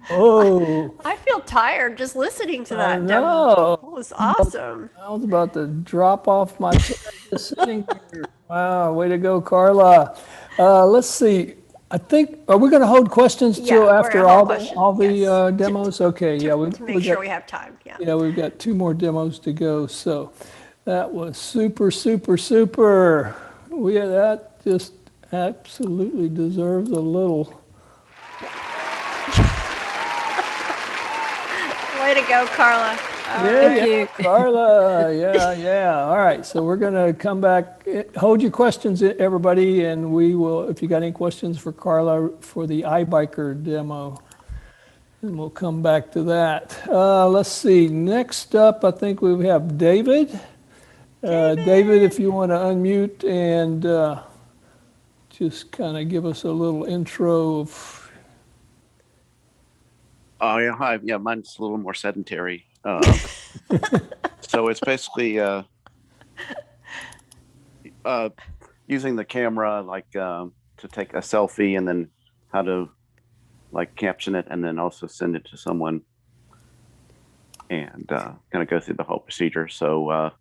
Oh, I feel tired just listening to I that demo. know. It was awesome. I was about to drop off my chair just sitting here. Wow, way to go, Carla. Let's see. I think, are we going to hold questions till Yeah, we're after gonna hold all the questions, demos? Okay, yeah, to make sure we have time. Yeah. yeah, we've got 2 more demos to go. So that was super, super, super. That just absolutely deserves a little. Way to go, Carla. Thank you, Carla. Yeah. All right, so we're going to come back. Hold your questions, everybody, and we will, if you got any questions for Carla for the iBiker demo, then we'll come back to that. Let's see. Next up, I think we have David. David, if you want to unmute and just kind of give us a little intro of. Oh, yeah, hi. Yeah, mine's a little more sedentary. So it's basically using the camera, like to take a selfie, and then how to like caption it, and then also send it to someone, and kind of go through the whole procedure. So.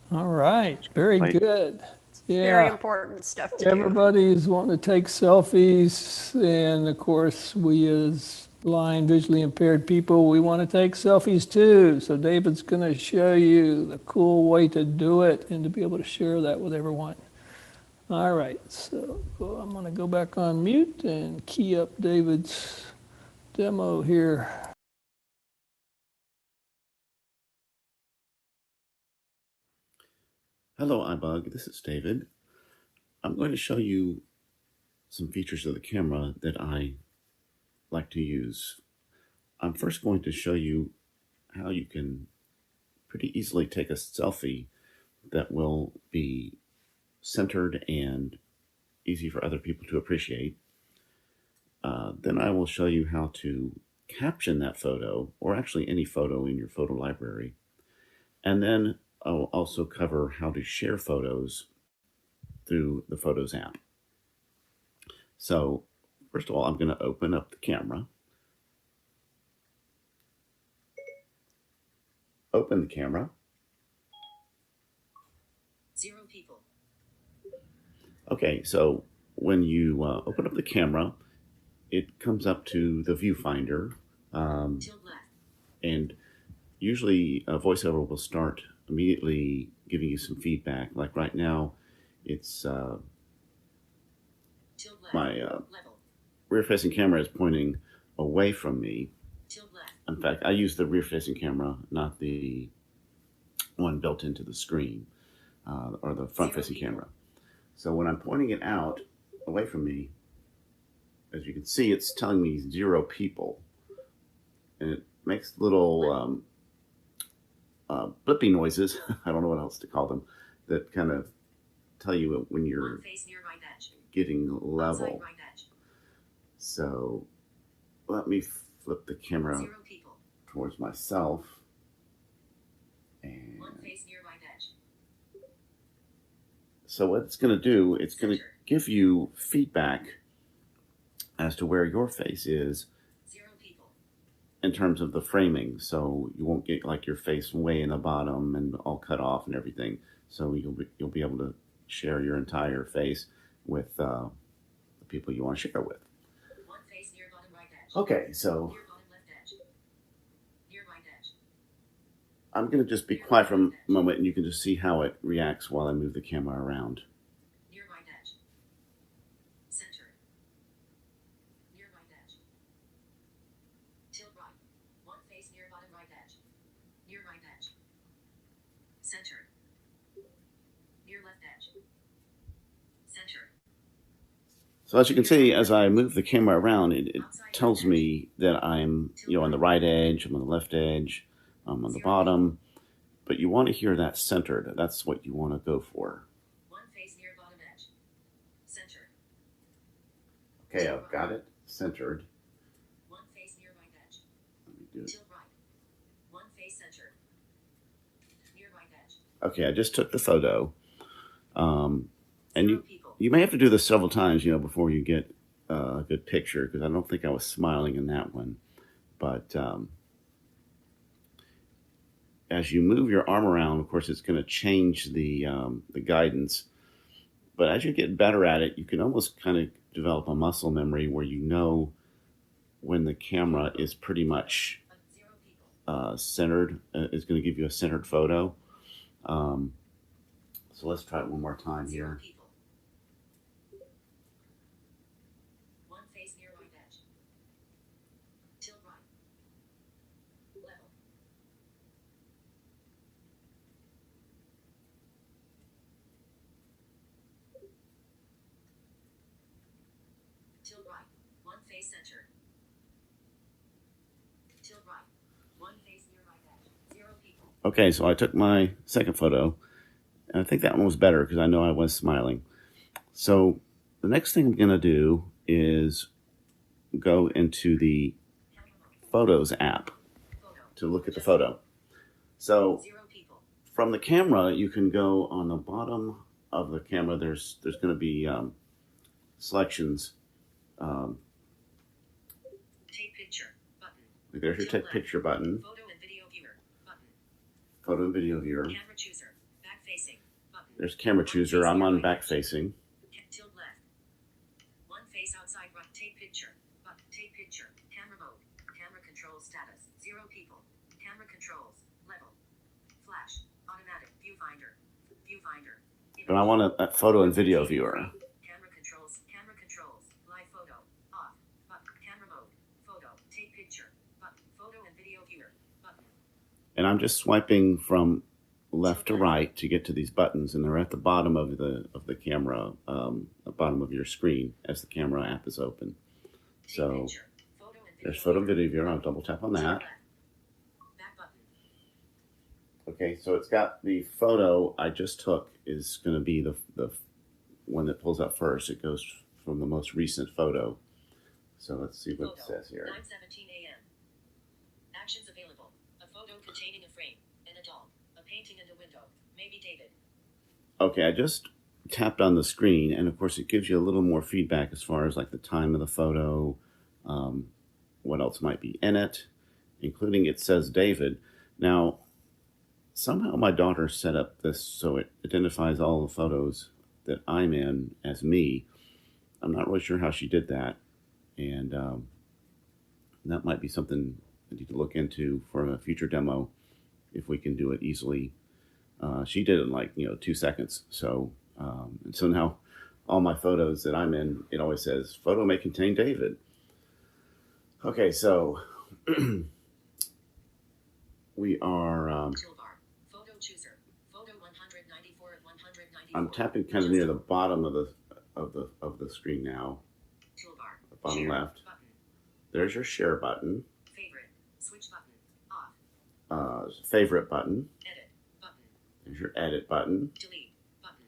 All right, very good. Yeah. Very important stuff to do. Everybody's wanting to take selfies, and of course, we as blind, visually impaired people, we want to take selfies too. So David's going to show you the cool way to do it and to be able to share that with everyone. All right, so I'm going to go back on mute and key up David's demo here. Hello, iBUG. This is David. I'm going to show you some features of the camera that I like to use. I'm first going to show you how you can pretty easily take a selfie that will be centered and easy for other people to appreciate. Then I will show you how to caption that photo, or actually any photo in your photo library. And then I'll also cover how to share photos through the Photos app. So first of all, I'm going to open up the camera. Open the camera. 0 people. Okay, so when you open up the camera, it comes up to the viewfinder. And usually Voiceover will start immediately giving you some feedback. Like right now, it's my rear-facing camera is pointing away from me. In fact, I use the rear-facing camera, not the one built into the screen, or the front-facing camera. So when I'm pointing it out away from me, as you can see, it's telling me 0 people. And it makes little blippy noises, I don't know what else to call them, that kind of tell you when you're getting level. So let me flip the camera towards myself. And so what it's going to do, it's going to give you feedback as to where your face is in terms of the framing. So you won't get like your face way in the bottom and all cut off and everything. So you'll be able to share your entire face with the people you want to share with. Okay, so I'm going to just be quiet for a moment, and you can just see how it reacts while I move the camera around. Center. Near left edge. Center. So as you can see, as I move the camera around, it tells me that I'm, on the right edge, I'm on the left edge, I'm on the bottom. But you want to hear that centered. That's what you want to go for. One face near bottom edge. Centered. Okay, I've got it centered. One face near right edge. Let me do it. Tilt right. One face centered. Near right edge. Okay, I just took the photo. And you may have to do this several times, before you get a good picture, because I don't think I was smiling in that one. But as you move your arm around, of course, it's going to change the guidance. But as you get better at it, you can almost kind of develop a muscle memory where you know when the camera is pretty much centered, is going to give you a centered photo. So let's try it one more time here. One face near right edge. Tilt right. Level. Tilt right. One face centered. Tilt right. One face near right edge. 0 people. Okay, so I took my second photo. And I think that one was better because I know I was smiling. So the next thing I'm going to do is go into the Photos app to look at the photo. So from the camera, you can go on the bottom of the camera. There's going to be selections. Take picture button. There's your take picture button. Photo and video viewer button. Photo and video viewer. Camera chooser. Back facing button. There's camera chooser. I'm on back facing. Tilt left. One face outside right. Take picture button. Take picture. Camera mode. Camera control status. 0 people. Camera controls. Level. Flash. Automatic. Viewfinder. Viewfinder. But I want a photo and video viewer. Camera controls. Camera controls. Live photo. Off. Button. Camera mode. Photo. Take picture. Button. Photo and video viewer. Button. And I'm just swiping from left to right to get to these buttons, and they're at the bottom of the camera, the bottom of your screen as the camera app is open. So there's photo and video viewer. I'll double tap on that. Okay, so it's got the photo I just took is going to be the one that pulls up first. It goes from the most recent photo. So let's see what it says here. 9:17 a.m. Actions available. A photo containing a frame, and a dog, a painting and a window. Maybe David. Okay, I just tapped on the screen, and of course it gives you a little more feedback as far as like the time of the photo, what else might be in it, including it says David. Now, somehow my daughter set up this so it identifies all the photos that I'm in as me. I'm not really sure how she did that, and that might be something I need to look into for a future demo if we can do it easily. She did it in like 2 seconds. So and so now all my photos that I'm in, it always says photo may contain David. Okay, so we are. Photo chooser. Photo 194 of 194. I'm tapping kind of near the bottom of the screen now. Toolbar. The bottom Share left. Button. There's your share button. Favorite. Switch button. Off. Favorite button. Edit button. There's your edit button. Delete button.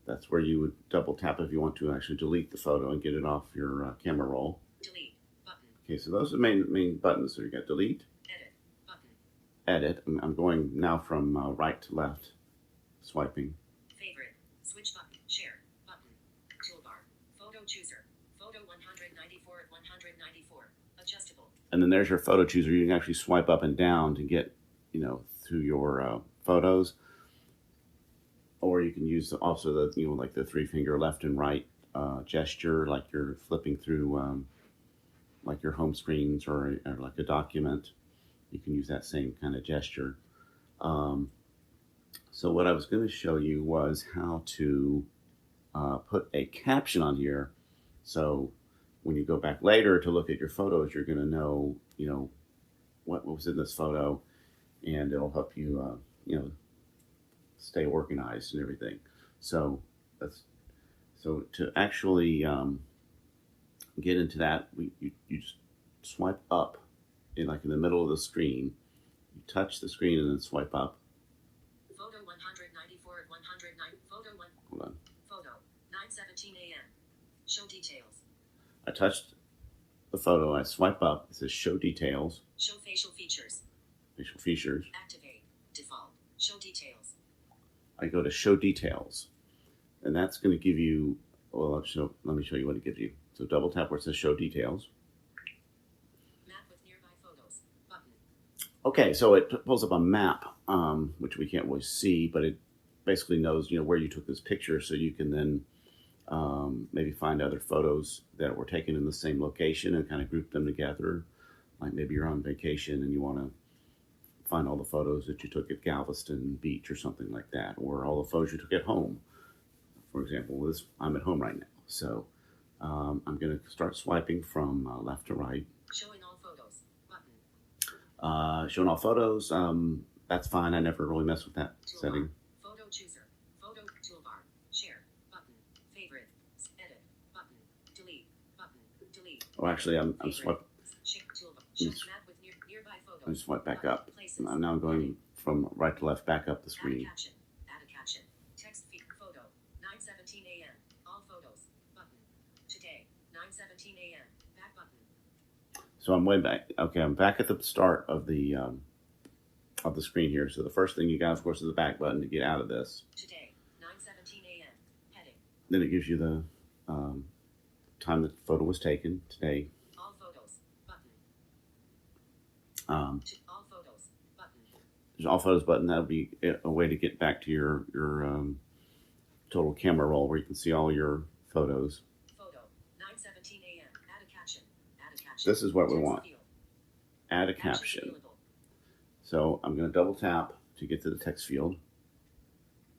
That's where you would double tap if you want to actually delete the photo and get it off your camera roll. Delete button. Okay, so those are the main buttons. So you got delete. Edit button. Edit. I'm going now from right to left, swiping. Favorite. Switch button. Share button. Toolbar. Photo chooser. Photo 194 of 194. Adjustable. And then there's your photo chooser. You can actually swipe up and down to get, through your photos. Or you can use also the, like the 3-finger left and right gesture, like you're flipping through, like your home screens or like a document. You can use that same kind of gesture. So what I was going to show you was how to put a caption on here. So when you go back later to look at your photos, you're going to know, what was in this photo, and it'll help you, stay organized and everything. So to actually get into that, you just swipe up in the middle of the screen. You touch the screen and then swipe up. Photo 194 of 109. Photo 1. Hold on. Photo 9:17 a.m. Show details. I touched the photo. I swipe up. It says show details. Show facial features. Facial features. Activate. Default. Show details. I go to show details, and that's going to give you. Well, let me show you what it gives you. So double tap where it says show details. Map with nearby photos. Button. Okay, so it pulls up a map, which we can't really see, but it basically knows where you took this picture, so you can then maybe find other photos that were taken in the same location and kind of group them together. Like maybe you're on vacation and you want to find all the photos that you took at Galveston Beach or something like that, or all the photos you took at home. For example, I'm at home right now, so I'm going to start swiping from left to right. Showing all photos. Button. Showing all photos, that's fine. I never really mess with that Toolbar. setting. Photo chooser. Photo toolbar. Share. Button. Favorite. Edit. Button. Delete. Button. Delete. Oh, actually, I'm swiping. Share toolbar. Show map with nearby photos. Let me swipe back up. Places. Now I'm going from right to left back up the Add a screen. caption. Add a caption. Text feed. Photo. 9:17 a.m. All photos. Button. Today. 9:17 a.m. Back button. So I'm way back. Okay, I'm back at the start of the screen here. So the first thing you got, of course, is the back button to get out of this. Today. 9:17 a.m. Heading. Then it gives you the time that the photo was taken today. All photos. Button. All photos. Button. There's all photos button. That'll be a way to get back to your total camera roll where you can see all your photos. Photo. 9:17 a.m. Add a caption. Add a caption. This is what we Text want. field. Add a Actions caption. available. So I'm going to double tap to get to the text field.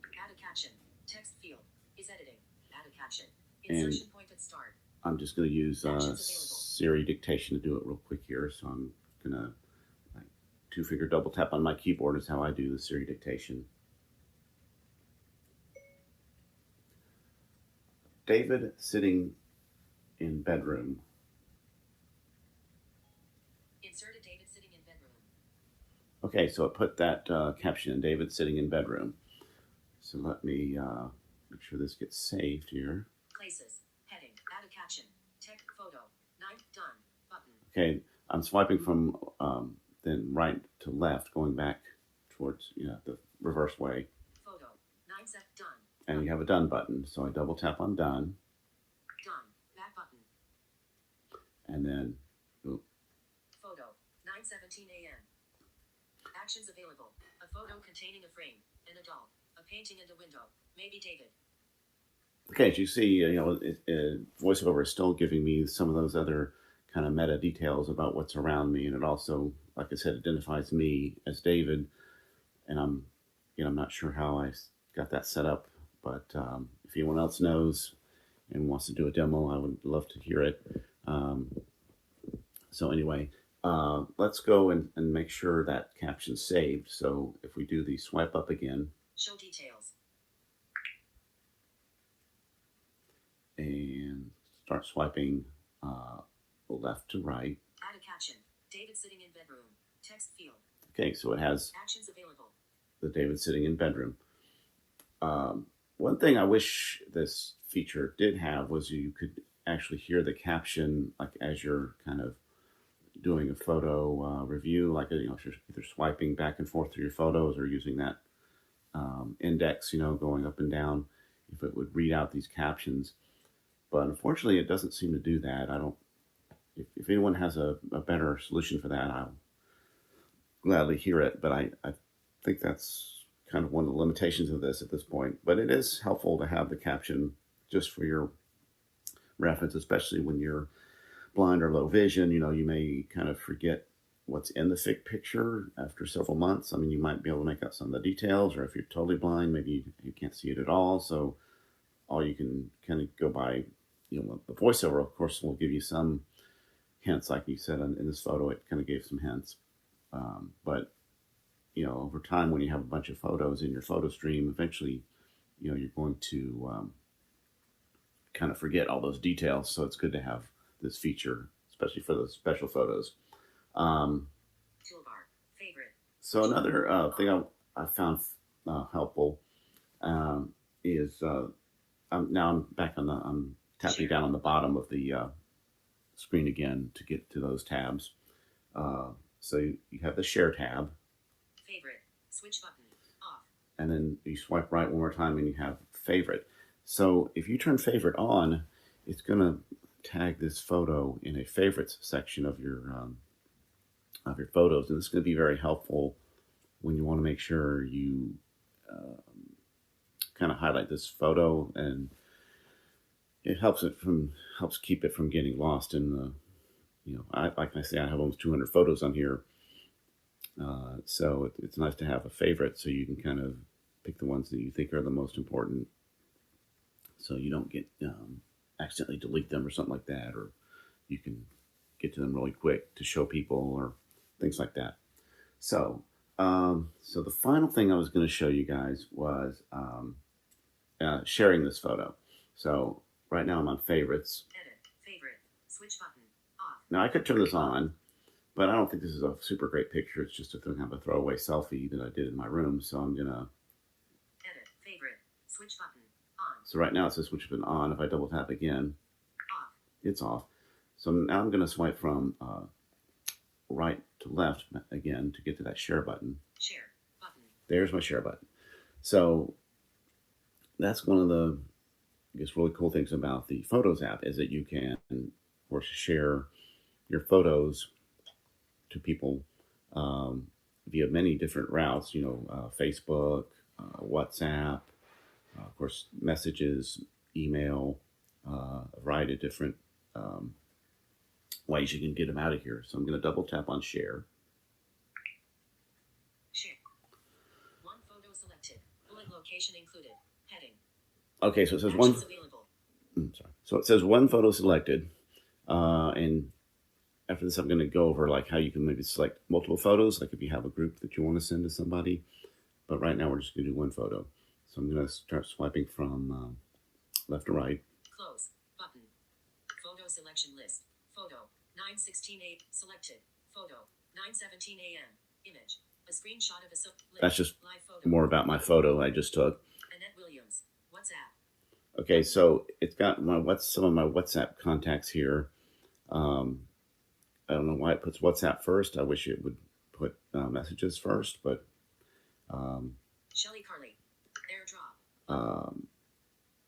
Add a caption. Text field is editing. Add a caption. And Insertion point at start. I'm just going to use Actions available. Siri dictation to do it real quick here. So I'm going to two-finger double tap on my keyboard is how I do the Siri dictation. David sitting in bedroom. Inserted David sitting in bedroom. Okay, so it put that caption in, David sitting in bedroom. So let me make sure this gets saved here. Places. Heading. Add a caption. Text photo. 9. Done. Button. Okay, I'm swiping from then right to left, going back towards the reverse way. Photo. 9 set. Done. And you have a done button. So I double tap on done. Done. Back button. And then Photo. 9:17 a.m. Actions available. A photo containing a frame, an adult, a painting and a window. Maybe David. okay, as you see, VoiceOver is still giving me some of those other kind of meta details about what's around me, and it also, like I said, identifies me as David. And I'm not sure how I got that set up, but if anyone else knows and wants to do a demo, I would love to hear it. So anyway, let's go and make sure that caption's saved. So if we do the swipe up again. Show details. And start swiping left to right. Add a caption. David sitting in bedroom. Text field. Okay, so it has Actions available. the David sitting in bedroom. One thing I wish this feature did have was you could actually hear the caption like as you're kind of doing a photo review, like if you're either swiping back and forth through your photos or using that index, going up and down, if it would read out these captions. But unfortunately, it doesn't seem to do that. If anyone has a better solution for that, I'll gladly hear it. But I think that's kind of one of the limitations of this at this point. But it is helpful to have the caption just for your reference, especially when you're blind or low vision. You may kind of forget what's in the thick picture after several months. I mean, you might be able to make out some of the details, or if you're totally blind, maybe you can't see it at all. So all you can kind of go by, the VoiceOver, of course, will give you some hints, like you said in this photo, it kind of gave some hints. But over time, when you have a bunch of photos in your photo stream, eventually, you're going to kind of forget all those details. So it's good to have this feature, especially for those special photos. Toolbar. Favorite. So another thing I found helpful is I'm back on I'm tapping down on the bottom of the screen again to get to those tabs. So you have the share tab. Favorite. Switch button. Off. And then you swipe right one more time and you have favorite. So if you turn favorite on, it's going to tag this photo in a favorites section of your photos. And this is going to be very helpful when you want to make sure you kind of highlight this photo, and it helps keep it from getting lost in the, like I say, I have almost 200 photos on here. So it's nice to have a favorite so you can kind of pick the ones that you think are the most important, so you don't get accidentally delete them or something like that, or you can get to them really quick to show people or things like that. So so the final thing I was going to show you guys was sharing this photo. So right now I'm on favorites. Edit. Favorite. Switch button. Off. Now I could turn this on, but I don't think this is a super great picture. It's just a kind of a throwaway selfie that I did in my room. So I'm gonna edit. Favorite. Switch button. On. So right now it says switch button on. If I double tap again, off. It's off. So now I'm gonna swipe from right to left again to get to that share button. Share button. There's my share button. So that's one of the, I guess, really cool things about the Photos app is that you can, of course, share your photos to people via many different routes, Facebook, WhatsApp, of course, messages, email, a variety of different ways you can get them out of here. So I'm going to double tap on share. Share. One photo selected. Bullet location included. Heading. Okay, so it says Actions one. Available. Sorry. So it says one photo selected, and after this, I'm going to go over like how you can maybe select multiple photos, like if you have a group that you want to send to somebody. But right now, we're just going to do one photo. So I'm going to start swiping from left to right. Close button. Photo selection list. Photo 9:16 selected. Photo 9:17 a.m. Image. A screenshot of a list. That's just live photo. more about my photo I just took. Annette Williams. WhatsApp. Okay, so it's got some of my WhatsApp contacts here. I don't know why it puts WhatsApp first. I wish it would put messages first, but Shelly Carly. AirDrop.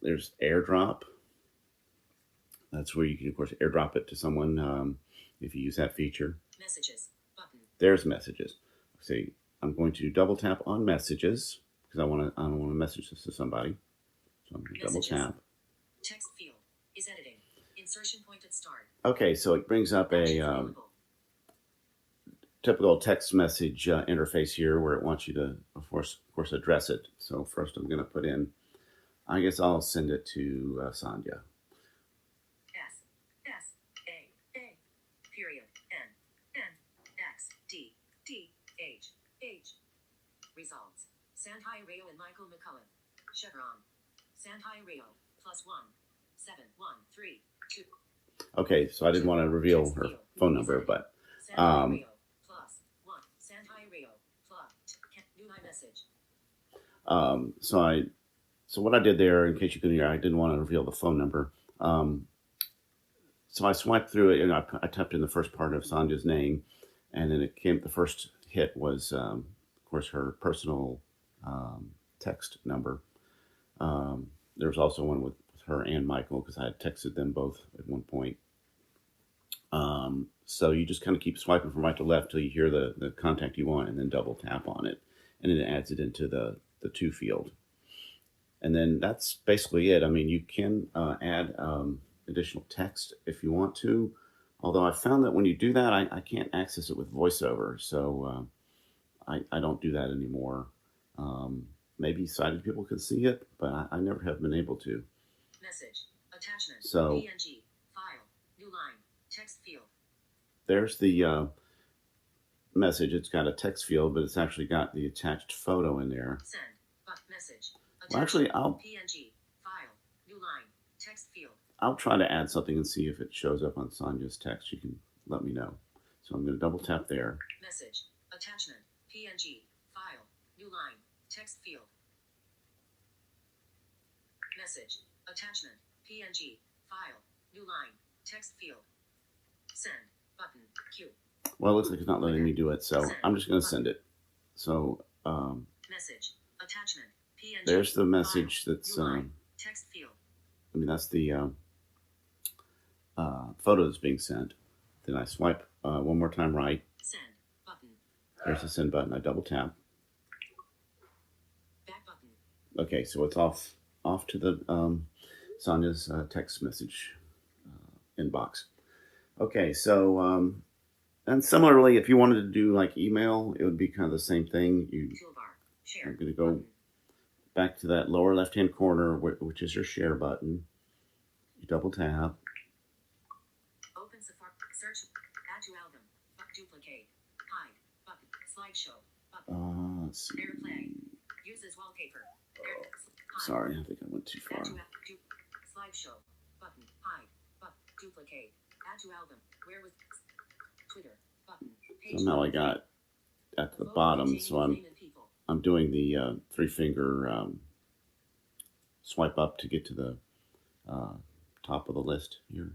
There's AirDrop. That's where you can, of course, AirDrop it to someone if you use that feature. Messages button. There's messages. See, I'm going to double tap on messages because I want to message this to somebody. So I'm going to double tap. Text field is editing. Insertion point at start. Okay, so it brings up a typical text message interface here where it wants you to, of course, address it. So first I'm going to put in, I guess I'll send it to Sandhya. S-A-A period N-N-X-D-D-H-H. Results. Sandhya Rayo and Michael McCullen. Chevron. Sandhya Rayo +1 713 2. Okay, so I didn't want to reveal her phone number, but so what I did there, in case you couldn't hear, I didn't want to reveal the phone number. So I swiped through it, and I typed in the first part of Sandhya's name, and then the first hit was, of course, her personal text number. There was also one with her and Michael, because I had texted them both at one point. So you just kind of keep swiping from right to left till you hear the contact you want, and then double tap on it, and then it adds it into the to field. And then that's basically it. I mean, you can add additional text if you want to, although I found that when you do that, I can't access it with Voiceover, so I don't do that anymore. Maybe sighted people can see it, but I never have been able to. Message. Attachment. So, PNG. File. New line. Text field. There's the message. It's got a text field, but it's actually got the attached photo in there. Send. But message. Well, actually, PNG. File. New line. Text field. I'll try to add something and see if it shows up on Sandhya's text. You can let me know. So I'm going to double tap there. Message. Attachment. PNG. File. New line. Text field. Message. Attachment. PNG. File. New line. Text field. Send. Button. Q. Well, it looks like it's not letting me do it, so I'm just going to send it. So Message. Attachment. PNG. there's the message that's, Text field. I mean, that's the photo that's being sent. Then I swipe one more time right. Send. Button. There's the send button. I double tap. Back button. Okay, so it's off to the Sandhya's text message inbox. Okay, so and similarly, if you wanted to do like email, it would be kind of the same thing. I'm going to go back to that lower left-hand corner, which is your share button. You double tap. Open Safari. Search. Add to album. Duplicate. Hide. Button. Slideshow. Button. Let's see. AirPlay. Use as wallpaper. Sorry, I think I went too far. Slideshow. Button. Hide. Button. Duplicate. Add to album. Where was Twitter? Button. Somehow I got at the bottom, so I'm doing the three-finger swipe up to get to the top of the list here.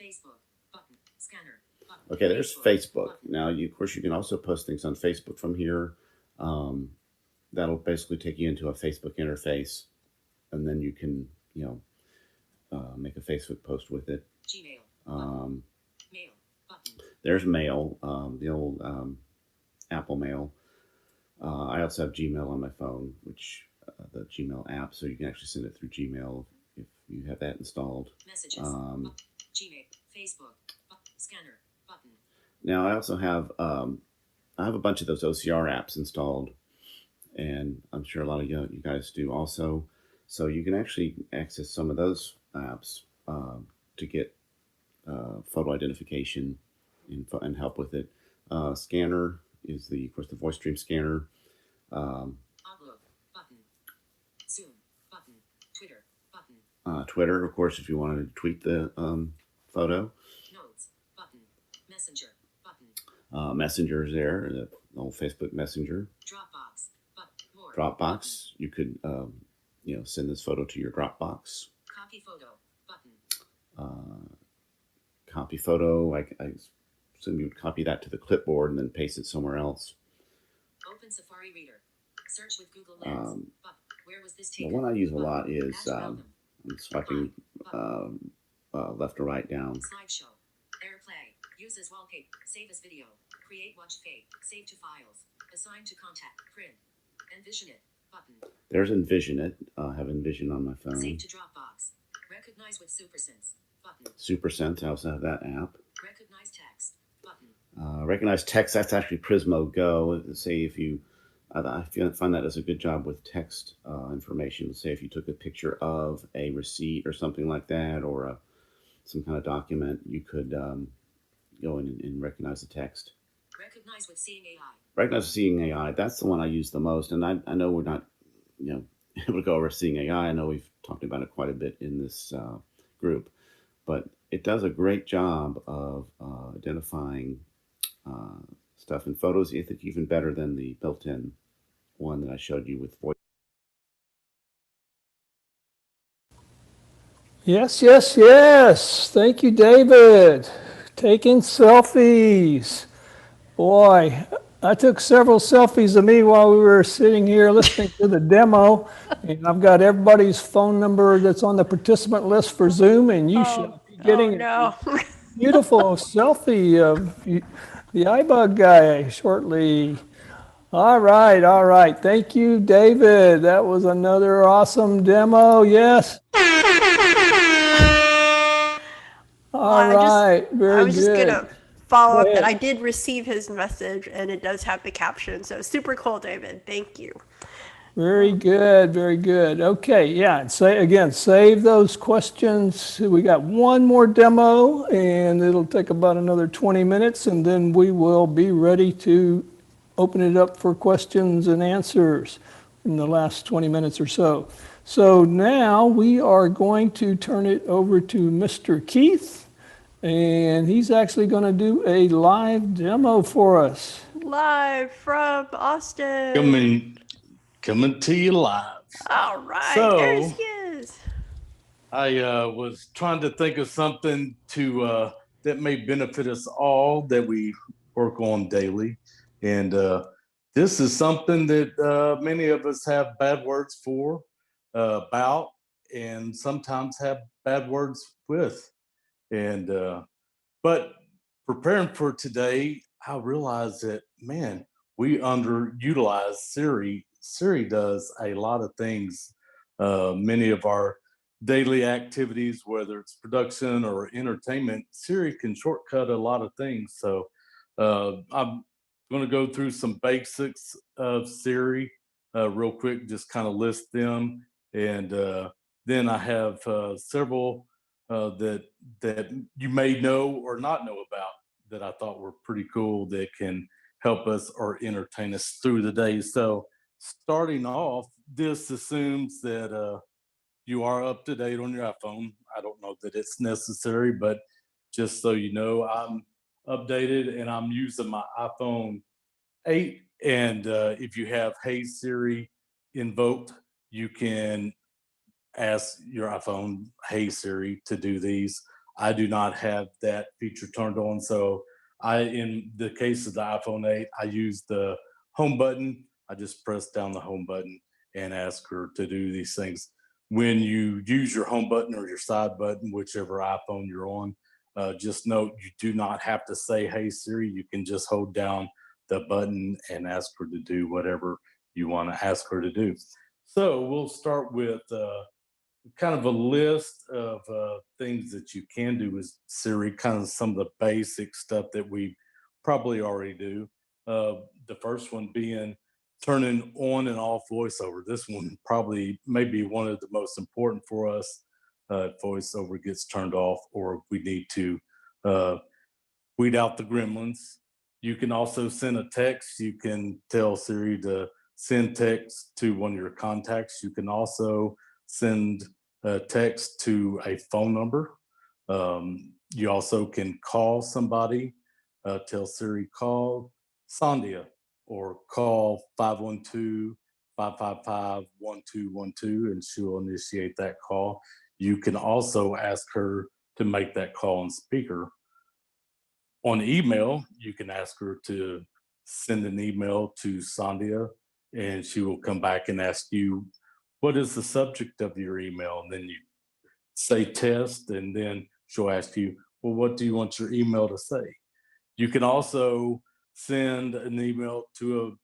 Facebook. Button. Scanner. Button. Okay, there's Facebook. Now, of course, you can also post things on Facebook from here. That'll basically take you into a Facebook interface, and then you can, make a Facebook post with it. Gmail. Mail. Button. There's Mail, the old Apple Mail. I also have Gmail on my phone, which the Gmail app, so you can actually send it through Gmail if you have that installed. Messages. Gmail. Facebook. Scanner. Button. Now I also have I have a bunch of those OCR apps installed, and I'm sure a lot of you guys do also. So you can actually access some of those apps to get photo identification and help with it. Scanner is of course the voice stream scanner. Outlook. Button. Zoom. Button. Twitter. Button. Twitter, of course, if you wanted to tweet the photo. Notes. Button. Messenger. Button. Messenger's there, the old Facebook Messenger. Dropbox. More. Dropbox, you could send this photo to your Dropbox. Copy photo. Button. Copy photo, I assume you would copy that to the clipboard and then paste it somewhere else. Open Safari Reader. Search with Google Lens. Where was this taken? The one I use a lot is I'm swiping left or right down. Slideshow. AirPlay. Use as wallpaper. Save as video. Create watch fade. Save to files. Assign to contact. Print. Envision it. Button. There's Envision It. I have Envision on my phone. Save to Dropbox. Recognize with SuperSense. Button. SuperSense, I also have that app. Recognize text. Button. Recognize text, that's actually Prismo Go. Say if you, I find that does a good job with text information. Say if you took a picture of a receipt or something like that, or some kind of document, you could go in and recognize the text. Recognize with Seeing AI. Recognize with Seeing AI, that's the one I use the most. And I know we're not, able to go over Seeing AI. I know we've talked about it quite a bit in this group, but it does a great job of identifying stuff in photos. I think even better than the built-in one that I showed you with voice. Yes, yes, yes. Thank you, David. Taking selfies. Boy, I took several selfies of me while we were sitting here listening to the demo. And I've got everybody's phone number that's on the participant list for Zoom, and you should be getting a beautiful selfie of the iBUG guy shortly. All right, all right. Thank you, David. That was another awesome demo. Yes. All right, very good. I was just going to follow up that I did receive his message, and it does have the caption. So super cool, David. Thank you. Very good, very good. Okay, yeah, and save those questions. We got one more demo, and it'll take about another 20 minutes, and then we will be ready to open it up for questions and answers. in the last 20 minutes or so. So now we are going to turn it over to Mr. Keith, and he's actually going to do a live demo for us. Live from Austin. Coming to you live. All right, So, there he is. I was trying to think of something to that may benefit us all that we work on daily, and this is something that many of us have bad words for, about, and sometimes have bad words with, and but preparing for today, I realized that, man, we underutilize Siri. Siri does a lot of things. Many of our daily activities, whether it's production or entertainment, Siri can shortcut a lot of things. So I'm going to go through some basics of Siri real quick, just kind of list them. And then I have several that you may know or not know about that I thought were pretty cool that can help us or entertain us through the day. So starting off, this assumes that you are up to date on your iPhone. I don't know that it's necessary, but just so you know, I'm updated and I'm using my iPhone 8. And if you have Hey Siri invoked, you can ask your iPhone, Hey Siri, to do these. I do not have that feature turned on. So in the case of the iPhone 8, I use the home button. I just press down the home button and ask her to do these things. When you use your home button or your side button, whichever iPhone you're on, just note you do not have to say, Hey Siri. You can just hold down the button and ask her to do whatever you want to ask her to do. So we'll start with kind of a list of things that you can do with Siri, kind of some of the basic stuff that we probably already do. The first one being turning on and off voiceover. This one probably may be one of the most important for us. If voiceover gets turned off or we need to weed out the gremlins. You can also send a text. You can tell Siri to send text to one of your contacts. You can also send a text to a phone number. You also can call somebody, tell Siri, call Sandhya, or call 512-555-1212, and she'll initiate that call. You can also ask her to make that call on speaker. On email, you can ask her to send an email to Sandhya, and she will come back and ask you, what is the subject of your email? And then you say test, and then she'll ask you, well, what do you want your email to say? You can also send an email to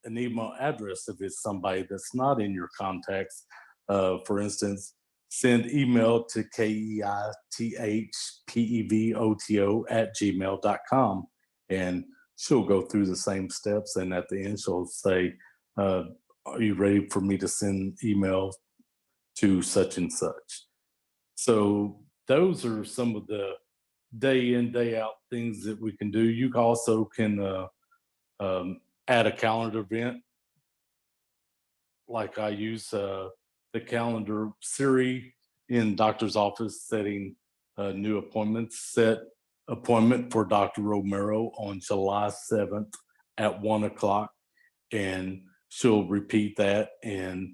an email address if it's somebody that's not in your contacts. For instance, send email to keithpevoto@gmail.com, and she'll go through the same steps, and at the end she'll say, are you ready for me to send email to such and such? So those are some of the day in, day out things that we can do. You also can add a calendar event. Like I use the calendar Siri in doctor's office, setting new appointments. Set appointment for Dr. Romero on July 7th at 1 o'clock. And she'll repeat that and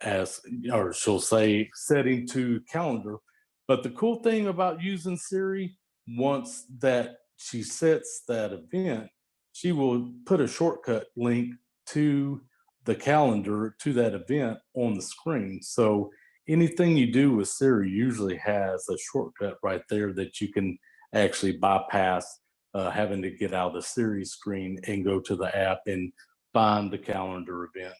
ask, or she'll say setting to calendar. But the cool thing about using Siri, once that she sets that event, she will put a shortcut link to the calendar to that event on the screen. So anything you do with Siri usually has a shortcut right there that you can actually bypass having to get out of the Siri screen and go to the app and find the calendar event.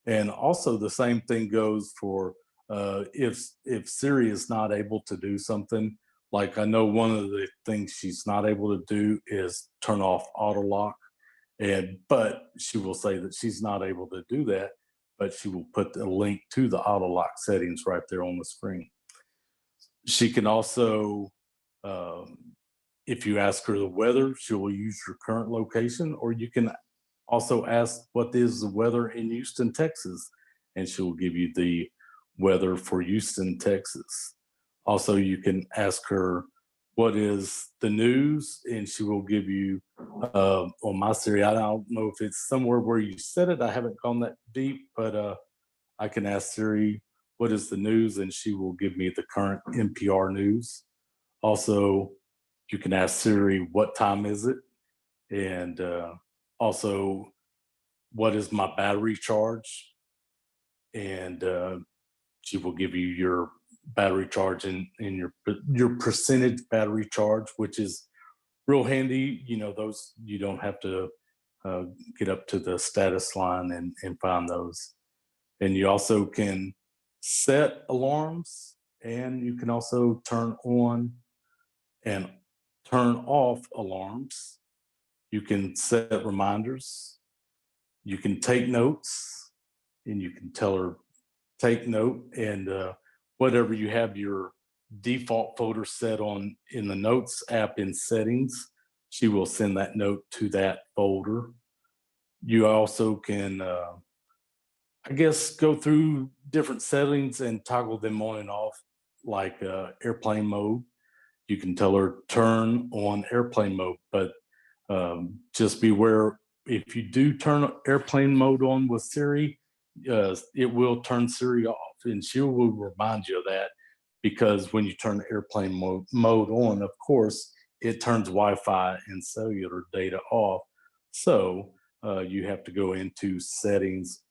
And also the same thing goes for if Siri is not able to do something. Like I know one of the things she's not able to do is turn off auto lock, but she will say that she's not able to do that, but she will put the link to the auto lock settings right there on the screen. She can also, if you ask her the weather, she will use your current location, or you can Also ask what is the weather in Houston, Texas, and she will give you the weather for Houston, Texas. Also, you can ask her what is the news, and she will give you on my Siri. I don't know if it's somewhere where you said it. I haven't gone that deep, but I can ask Siri what is the news, and she will give me the current NPR news. Also, you can ask Siri what time is it, and also what is my battery charge, and she will give you your battery charge and your percentage battery charge, which is real handy. You know, those you don't have to get up to the status line and find those. And you also can set alarms, and you can also turn on and turn off alarms. You can set reminders. You can take notes, and you can tell her take note, and whatever you have your default folder set on in the notes app in settings, she will send that note to that folder. You also can I guess go through different settings and toggle them on and off, like airplane mode. You can tell her turn on airplane mode, but just beware, if you do turn airplane mode on with Siri, it will turn Siri off, and she will remind you of that, because when you turn airplane mode on, of course, it turns Wi-Fi and cellular data off. So you have to go into settings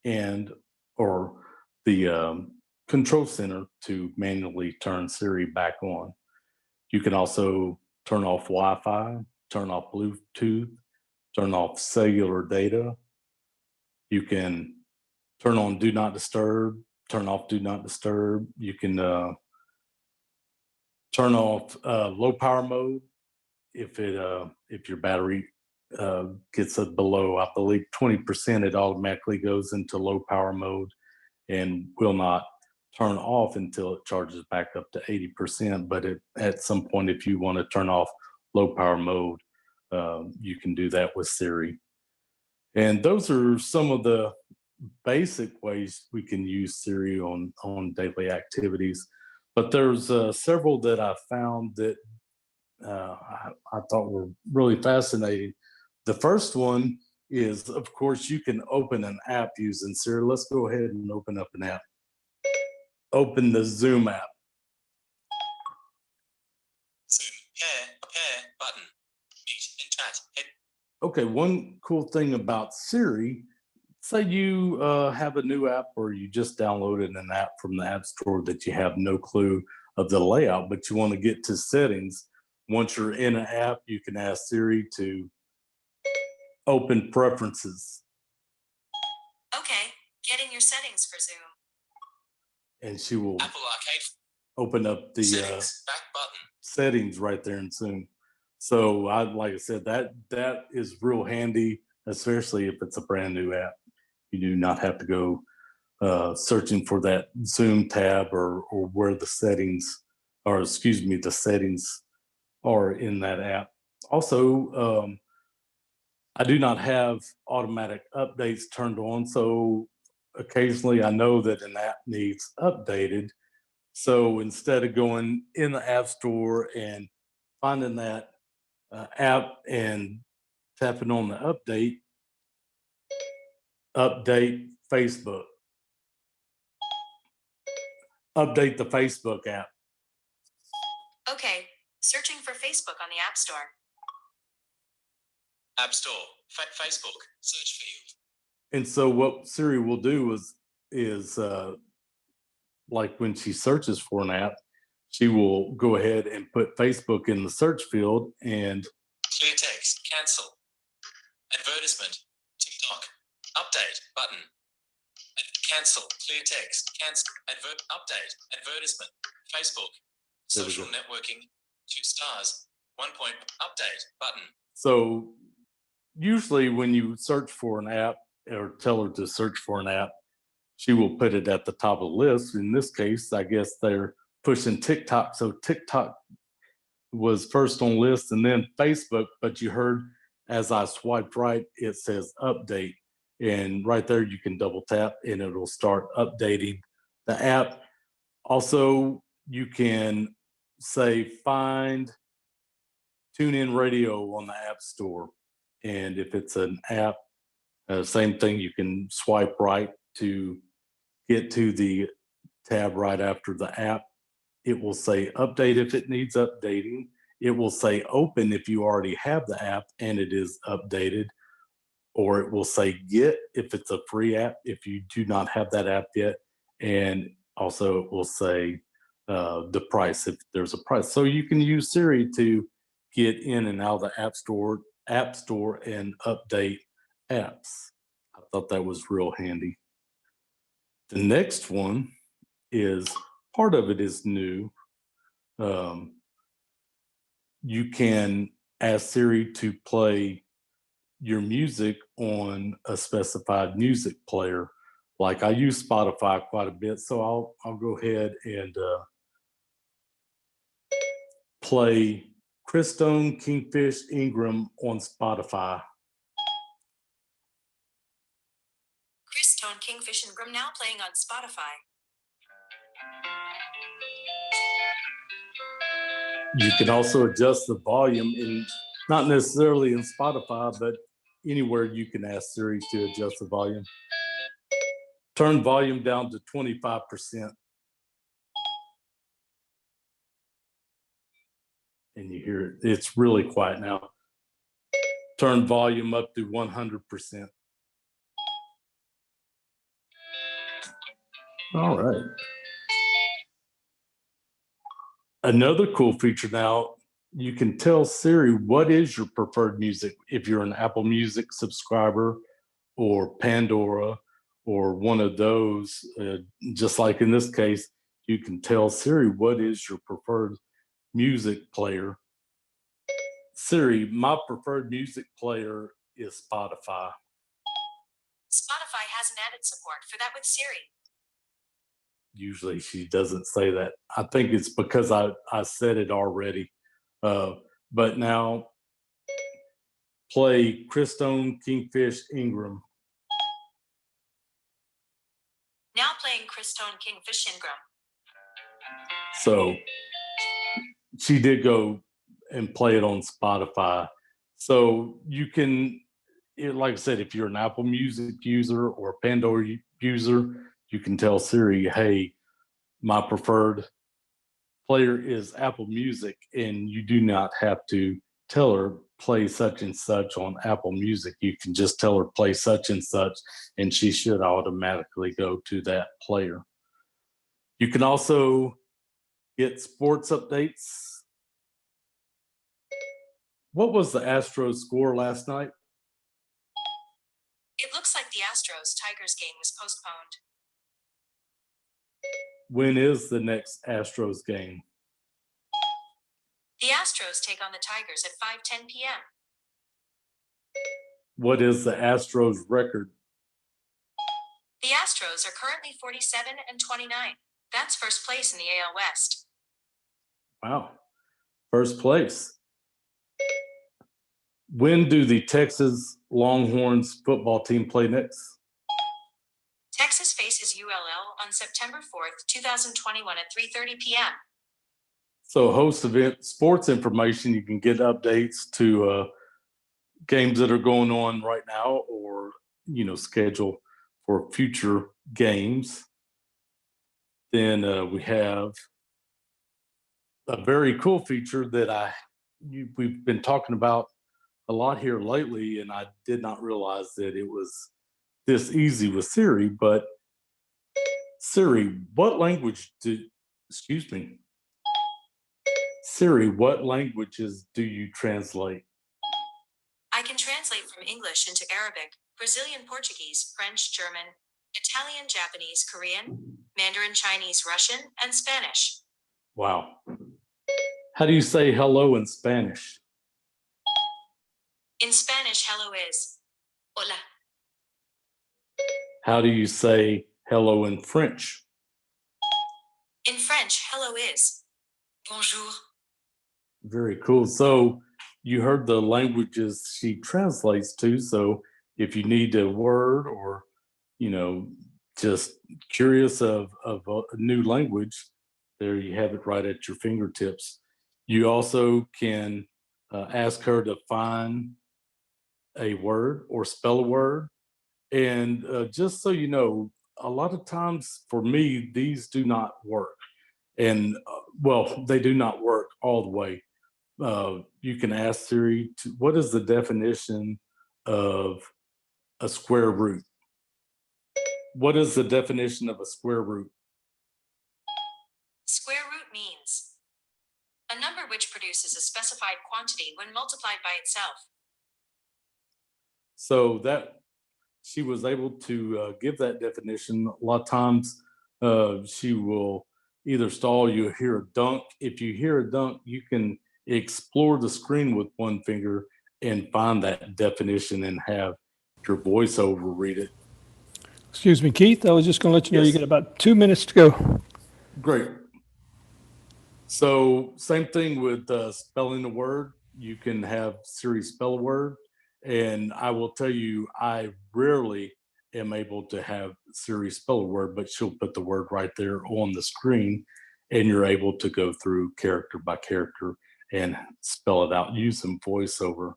and or the control center to manually turn Siri back on. You can also turn off Wi-Fi, turn off Bluetooth, turn off cellular data. You can turn on Do Not Disturb, turn off Do Not Disturb. You can turn off low power mode if your battery gets below, I believe, 20%, it automatically goes into low power mode and will not turn off until it charges back up to 80%. But at some point, if you want to turn off low power mode, you can do that with Siri. And those are some of the basic ways we can use Siri on daily activities. But there's several that I found that I thought were really fascinating. The first one is, of course, you can open an app using Siri. Let's go ahead and open up an app. Open the Zoom app. Zoom, pair, button, meet and chat. Okay, one cool thing about Siri, say you have a new app or you just downloaded an app from the App Store that you have no clue of the layout, but you want to get to settings. Once you're in an app, you can ask Siri to open preferences. Okay, get in your settings for Zoom. And she will Apple Arcade. Open up the Settings, back button. settings right there in Zoom. So like I said, that is real handy, especially if it's a brand new app. You do not have to go searching for that Zoom tab or where the settings, or excuse me, the settings are in that app. Also, I do not have automatic updates turned on, so occasionally I know that an app needs updated. So instead of going in the App Store and finding that app and tapping on the update Facebook. Update the Facebook app. Okay, searching for Facebook on the App Store. App Store, Facebook, search field. And so what Siri will do is like when she searches for an app, she will go ahead and put Facebook in the search field and Clear text, cancel. Advertisement, TikTok, update, button. Cancel, clear text, cancel, update, advertisement, Facebook, social networking, 2 stars, 1 point, update, button. So usually when you search for an app or tell her to search for an app, she will put it at the top of the list. In this case, I guess they're pushing TikTok. So TikTok was first on list and then Facebook, but you heard as I swipe right, it says update. And right there, you can double tap and it'll start updating the app. Also, you can say find TuneIn Radio on the App Store. And if it's an app, same thing, you can swipe right to get to the tab right after the app. It will say update if it needs updating. It will say open if you already have the app and it is updated. Or it will say get if it's a free app if you do not have that app yet. And also it will say the price if there's a price. So you can use Siri to get in and out of the App Store and update apps. I thought that was real handy. The next one is, part of it is new. You can ask Siri to play your music on a specified music player. Like I use Spotify quite a bit, so I'll go ahead and play Christone Kingfish Ingram on Spotify. Christone Kingfish Ingram now playing on Spotify. You can also adjust the volume not necessarily in Spotify, but anywhere you can ask Siri to adjust the volume. Turn volume down to 25%. And you hear it, it's really quiet now. Turn volume up to 100%. All right. Another cool feature now, you can tell Siri what is your preferred music. If you're an Apple Music subscriber or Pandora or one of those, just like in this case, you can tell Siri what is your preferred music player. Siri, my preferred music player is Spotify. Spotify hasn't added support for that with Siri. Usually she doesn't say that. I think it's because I said it already. But now play Christone Kingfish Ingram. Now playing Christone Kingfish Ingram. So she did go and play it on Spotify. So you can, like I said, if you're an Apple Music user or a Pandora user, you can tell Siri, hey, my preferred player is Apple Music, and you do not have to tell her play such and such on Apple Music. You can just tell her play such and such, and she should automatically go to that player. You can also get sports updates. What was the Astros score last night? It looks like the Astros-Tigers game was postponed. When is the next Astros game? The Astros take on the Tigers at 5:10 p.m. What is the Astros record? The Astros are currently 47-29. That's first place in the AL West. Wow. First place. When do the Texas Longhorns football team play next? Texas faces ULL on September 4th, 2021 at 3:30 p.m. So host event sports information, you can get updates to games that are going on right now, or, schedule for future games. Then we have a very cool feature that we've been talking about a lot here lately, and I did not realize that it was this easy with Siri. But Siri, what languages do you translate? I can translate from English into Arabic, Brazilian Portuguese, French, German, Italian, Japanese, Korean, Mandarin, Chinese, Russian, and Spanish. Wow. How do you say hello in Spanish? In Spanish, hello is hola. How do you say hello in French? In French, hello is bonjour. Very cool. So you heard the languages she translates to. So if you need a word or, just curious of a new language, there you have it right at your fingertips. You also can ask her to find a word or spell a word. And just so you know, a lot of times for me, these do not work. And well, they do not work all the way. You can ask Siri, what is the definition of a square root? What is the definition of a square root? Square root means a number which produces a specified quantity when multiplied by itself. So that she was able to give that definition. A lot of times she will either stall, you hear a dunk. If you hear a dunk, you can explore the screen with one finger and find that definition and have your voiceover read it. Excuse me, Keith, I was just going to let you know you Yes. get about 2 minutes to go. Great. So same thing with spelling a word. You can have Siri spell a word. And I will tell you, I rarely am able to have Siri spell a word, but she'll put the word right there on the screen and you're able to go through character by character and spell it out using voiceover.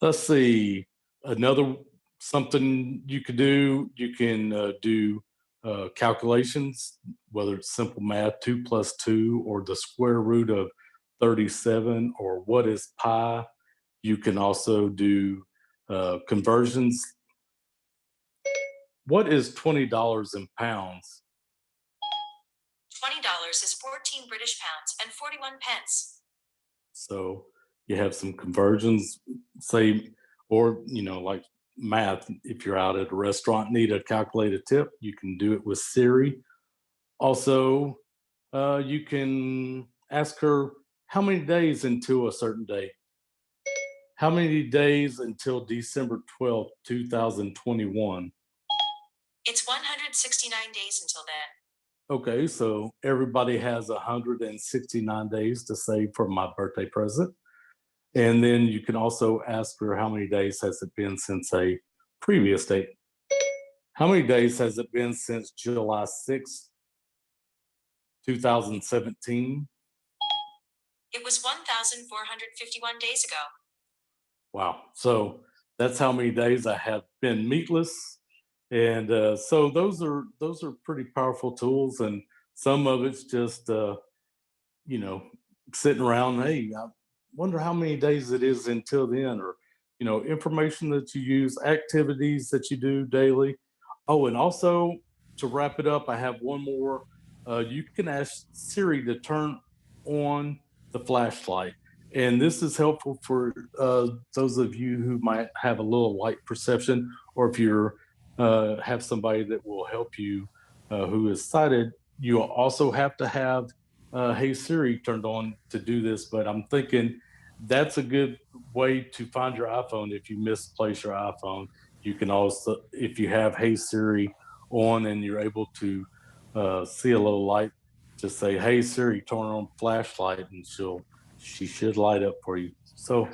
Let's see, another something you could do, you can do calculations, whether it's simple math, 2 + 2, or the square root of 37, or what is pi. You can also do conversions. What is $20 in pounds? $20 is 14 British pounds and 41 pence. So you have some conversions, say, or, like math, if you're out at a restaurant, need a calculated tip, you can do it with Siri. Also, you can ask her how many days until a certain day. How many days until December 12th, 2021? It's 169 days until then. Okay, so everybody has 169 days to save for my birthday present. And then you can also ask her how many days has it been since a previous date. How many days has it been since July 6th, 2017? It was 1,451 days ago. Wow. So that's how many days I have been meatless. And so those are pretty powerful tools. And some of it's just, sitting around, hey, I wonder how many days it is until then, or, information that you use, activities that you do daily. Oh, and also to wrap it up, I have one more. You can ask Siri to turn on the flashlight. And this is helpful for those of you who might have a little light perception, or if you're have somebody that will help you who is sighted. You also have to have Hey Siri turned on to do this, but I'm thinking that's a good way to find your iPhone. If you misplace your iPhone, you can also, if you have Hey Siri on and you're able to see a little light, just say, Hey Siri, turn on flashlight, and she should light up for you. So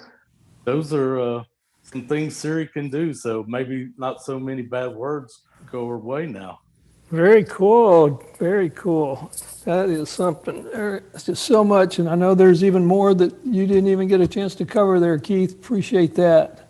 those are some things Siri can do. So maybe not so many bad words go her way now. Very cool. Very cool. That is something. It's just so much. And I know there's even more that you didn't even get a chance to cover there, Keith. Appreciate that.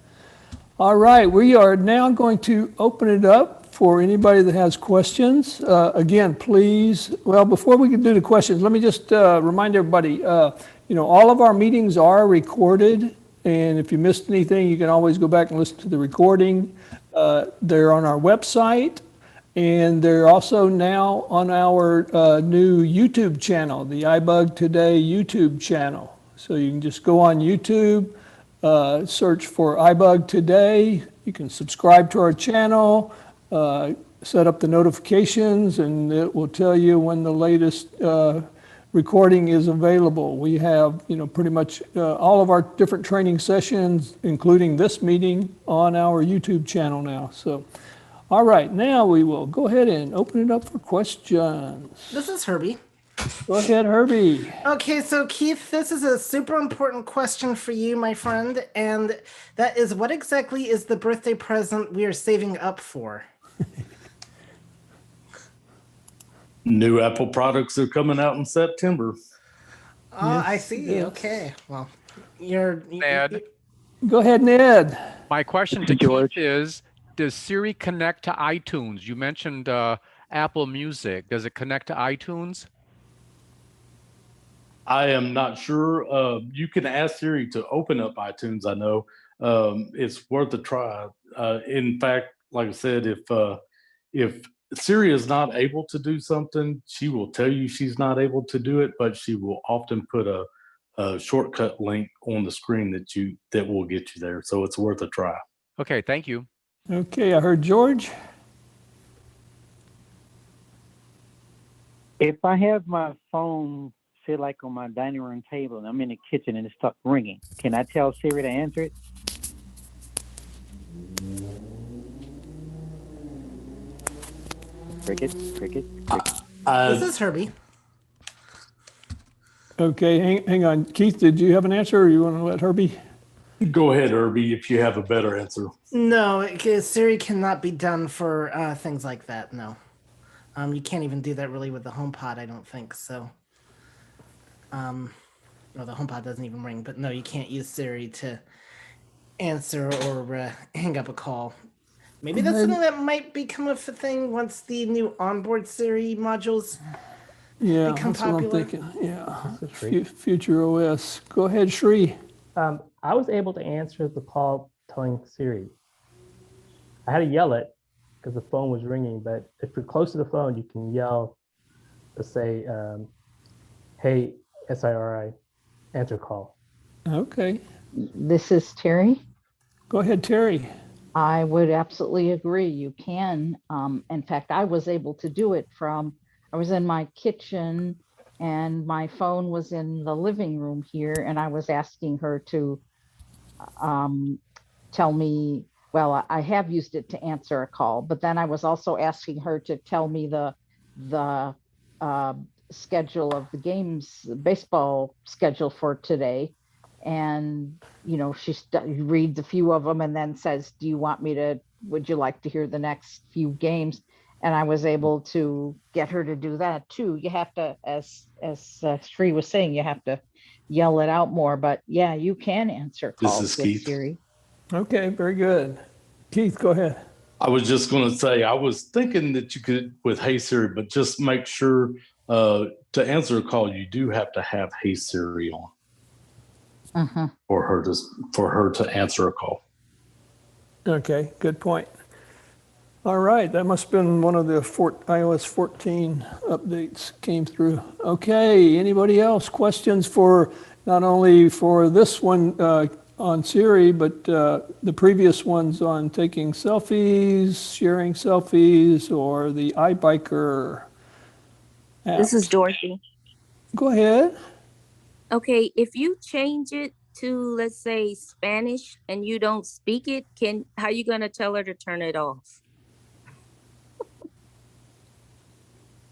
All right. We are now going to open it up for anybody that has questions. Again, please. Well, before we can do the questions, let me just remind everybody, all of our meetings are recorded. And if you missed anything, you can always go back and listen to the recording. They're on our website. And they're also now on our new YouTube channel, the iBUG Today YouTube channel. So you can just go on YouTube, search for iBUG Today. You can subscribe to our channel, set up the notifications, and it will tell you when the latest recording is available. We have, pretty much all of our different training sessions, including this meeting, on our YouTube channel now. So. All right, now we will go ahead and open it up for questions. This is Herbie. Go ahead, Herbie. Okay, so Keith, this is a super important question for you, my friend, and that is, what exactly is the birthday present we are saving up for? New Apple products are coming out in September. Oh, Yes, I see. yes. Okay, well, you're. Ned. Go ahead, Ned. My question to Keith is, does Siri connect to iTunes? You mentioned Apple Music. Does it connect to iTunes? I am not sure. You can ask Siri to open up iTunes. I know it's worth a try. In fact, like I said, if Siri is not able to do something, she will tell you she's not able to do it, but she will often put a shortcut link on the screen that will get you there. So it's worth a try. Okay, thank you. Okay, I heard George. If I have my phone, say like on my dining room table, and I'm in the kitchen and it starts ringing, can I tell Siri to answer it? Cricket, cricket, cricket. This is Herbie. Okay, hang on. Keith, did you have an answer, or you want to let Herbie? Go ahead, Herbie, if you have a better answer. No, Siri cannot be done for things like that. No, you can't even do that really with the HomePod. I don't think so. Well, the HomePod doesn't even ring, but no, you can't use Siri to answer or hang up a call. Maybe that's something that might become a thing once the new onboard Siri modules become that's popular. what I'm thinking. Yeah, future OS. Go ahead, Sri. I was able to answer the call telling Siri. I had to yell it because the phone was ringing, but if you're close to the phone, you can yell to say, hey, SIRI, answer call. Okay. This is Terry. Go ahead, Terry. I would absolutely agree. You can. In fact, I was able to do it I was in my kitchen and my phone was in the living room here, and I was asking her to tell me, well, I have used it to answer a call, but then I was also asking her to tell me the schedule of the games, baseball schedule for today. And, she reads a few of them and then says, would you like to hear the next few games? And I was able to get her to do that too. You have to, as Sri was saying, you have to yell it out more, but yeah, you can answer calls This is with Keith. Siri. Okay, very good. Keith, go ahead. I was just going to say, I was thinking that you could with Hey Siri, but just make sure to answer a call, you do have to have Hey Siri on for her to answer a call. Okay, good point. All right, that must have been one of the iOS 14 updates came through. Okay, anybody else? Questions for not only for this one on Siri, but the previous ones on taking selfies, sharing selfies, or the Ibiker app? This is Dorothy. Go ahead. Okay, if you change it to, let's say, Spanish and you don't speak it, how are you going to tell her to turn it off?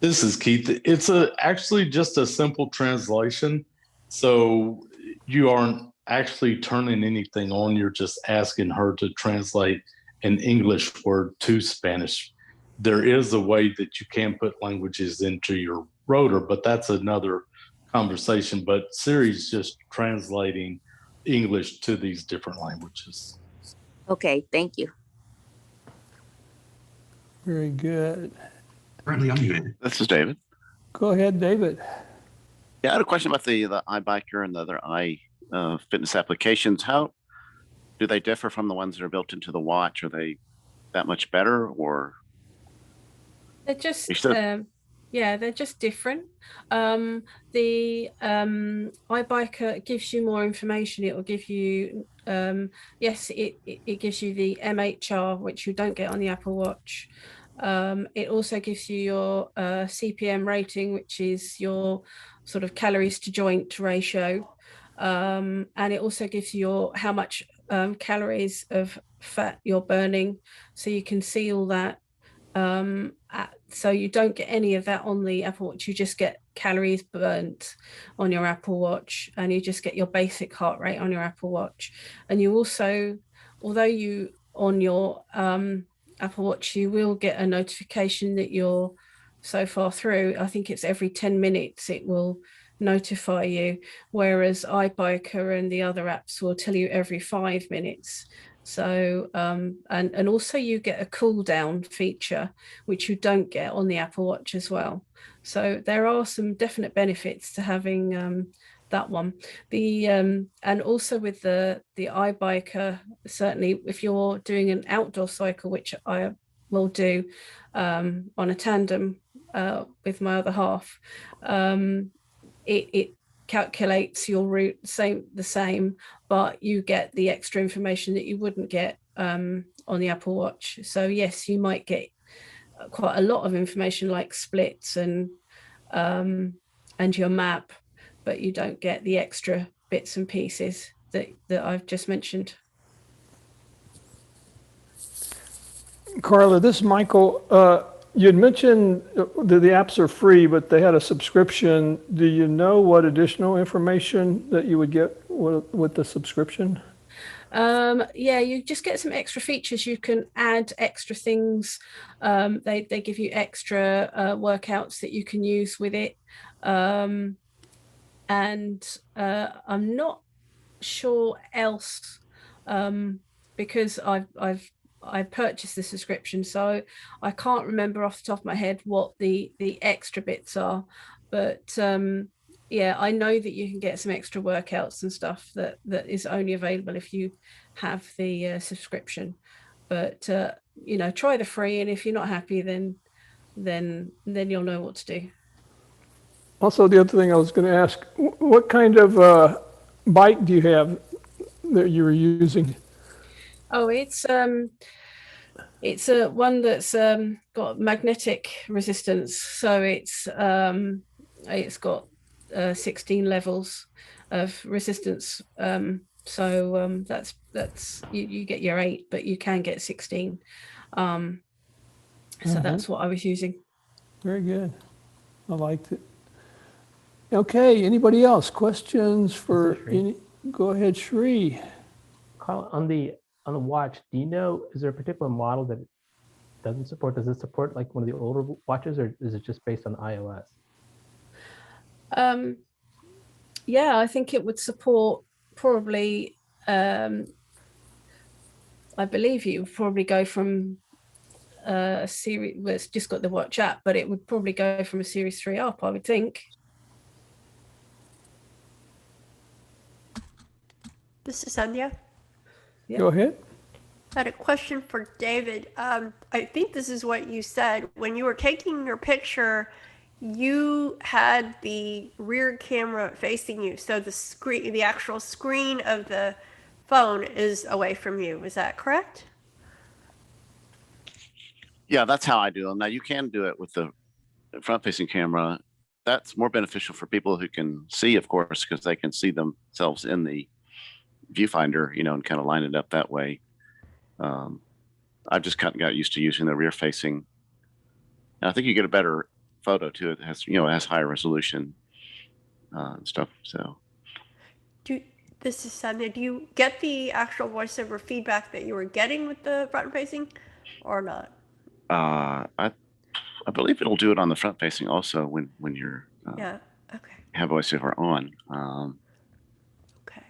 This is Keith. It's actually just a simple translation. So you aren't actually turning anything on. You're just asking her to translate an English word to Spanish. There is a way that you can put languages into your rotor, but that's another conversation. But Siri's just translating English to these different languages. Okay, thank you. Very good. Currently unmuted. This is David. Go ahead, David. Yeah, I had a question about the iBiker and the other fitness applications. How do they differ from the ones that are built into the watch? Are they that much better, or? They're just they're just different. The iBiker gives you more information. It will give you it gives you the MHR, which you don't get on the Apple Watch. It also gives you your CPM rating, which is your sort of calories to joint ratio, and it also gives you how much calories of fat you're burning, so you can see all that. So you don't get any of that on the Apple Watch. You just get calories burnt on your Apple Watch, and you just get your basic heart rate on your Apple Watch. And you also, although you on your Apple Watch, you will get a notification that you're so far through. I think it's every 10 minutes it will notify you, whereas iBiker and the other apps will tell you every 5 minutes. So and also you get a cool down feature, which you don't get on the Apple Watch as well. So there are some definite benefits to having that one. The and also with the iBiker, certainly if you're doing an outdoor cycle, which I will do on a tandem with my other half, it calculates your route the same, but you get the extra information that you wouldn't get on the Apple Watch. So yes, you might get quite a lot of information like splits and your map, but you don't get the extra bits and pieces that I've just mentioned. Carla, this is Michael. You had mentioned that the apps are free, but they had a subscription. Do you know what additional information that you would get with the subscription? Yeah, you just get some extra features. You can add extra things. They give you extra workouts that you can use with it. And I'm not sure else because I purchased the subscription, so I can't remember off the top of my head what the extra bits are. But yeah, I know that you can get some extra workouts and stuff that is only available if you have the subscription. But you know, try the free, and if you're not happy, then you'll know what to do. Also, the other thing I was going to ask, what kind of bike do you have that you were using? Oh, it's a one that's got magnetic resistance, so it's got 16 levels of resistance. So that's you get your 8, but you can get 16. So that's what I was using. Very good. I liked it. Okay, anybody else? Questions for any? Go ahead, Sri. Carl, on the watch, do you know, is there a particular model that it doesn't support? Does it support like one of the older watches, or is it just based on iOS? Yeah, I think it would support probably, I believe you would probably go from a series, well, it's just got the watch app, but it would probably go from a series 3 up, I would think. This is Sandhya. Yeah. Go ahead. I had a question for David. I think this is what you said. When you were taking your picture, you had the rear camera facing you. So the screen, the actual screen of the phone is away from you. Is that correct? Yeah, that's how I do them. Now you can do it with the front-facing camera. That's more beneficial for people who can see, of course, because they can see themselves in the viewfinder, and kind of line it up that way. I've just kind of got used to using the rear-facing. And I think you get a better photo too. It has, it has higher resolution and stuff. So. This is Sandhya. Do you get the actual voiceover feedback that you were getting with the front-facing, or not? I believe it'll do it on the front-facing also when you're yeah. Okay. Have voiceover on. Okay.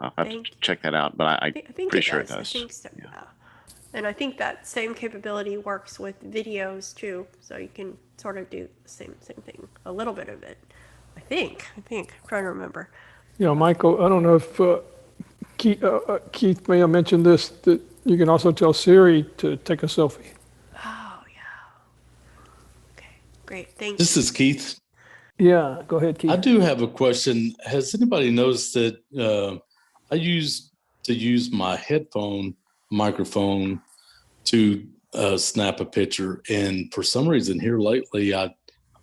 I'll have to check that out, but I'm pretty sure it does. I think so. Yeah. And I think that same capability works with videos too, so you can sort of do the same thing, a little bit of it. I think. I'm trying to remember. Yeah, Michael, I don't know if Keith may have mentioned this, that you can also tell Siri to take a selfie. Oh, yeah. Okay, great. Thank you. This is Keith. Yeah, go ahead, Keith. I do have a question. Has anybody noticed that I used to use my headphone microphone to snap a picture, and for some reason here lately, I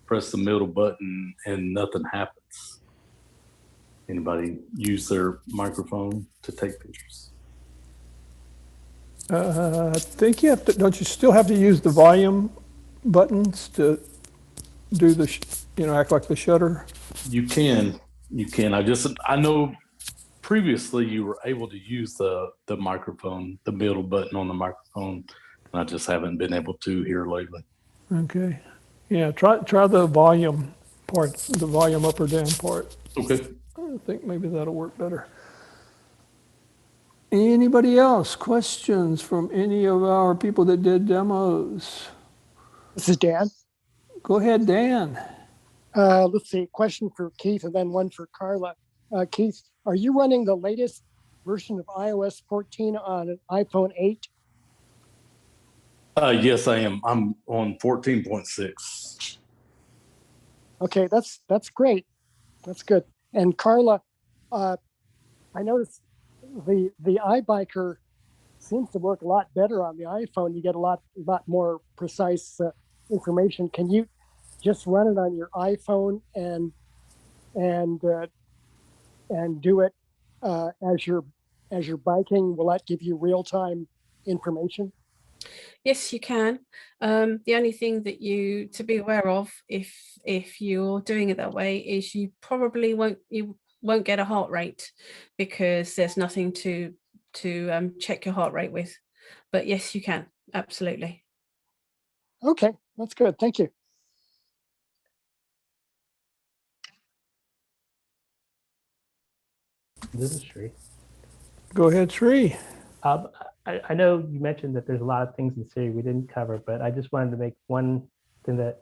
press the middle button and nothing happens. Anybody use their microphone to take pictures? I think you have to, don't you still have to use the volume buttons to do the, act like the shutter? You can. I know previously you were able to use the microphone, the middle button on the microphone. And I just haven't been able to here lately. Okay. Yeah, try the volume part, the volume up or down part. Okay. I think maybe that'll work better. Anybody else? Questions from any of our people that did demos? This is Dan. Go ahead, Dan. Let's see, question for Keith and then one for Carla. Keith, are you running the latest version of iOS 14 on an iPhone 8? Yes, I am. I'm on 14.6. Okay, that's great. That's good. And Carla, I noticed the iBiker seems to work a lot better on the iPhone. You get a lot more precise information. Can you just run it on your iPhone and do it as you're biking? Will that give you real-time information? Yes, you can. The only thing that to be aware of if you're doing it that way is you probably won't get a heart rate, because there's nothing to check your heart rate with. But yes, you can, absolutely. Okay, that's good. Thank you. This is Sri. Go ahead, Sri. I know you mentioned that there's a lot of things in Siri we didn't cover, but I just wanted to make one thing that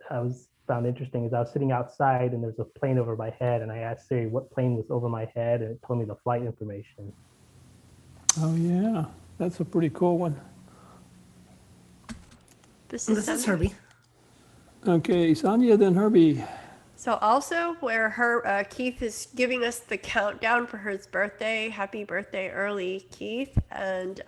found interesting is I was sitting outside and there's a plane over my head, and I asked Siri what plane was over my head, and it told me the flight information. Oh yeah, that's a pretty cool one. This is Herbie. Okay, Sandhya, then Herbie. So also where Keith is giving us the countdown for his birthday. Happy birthday early, Keith. And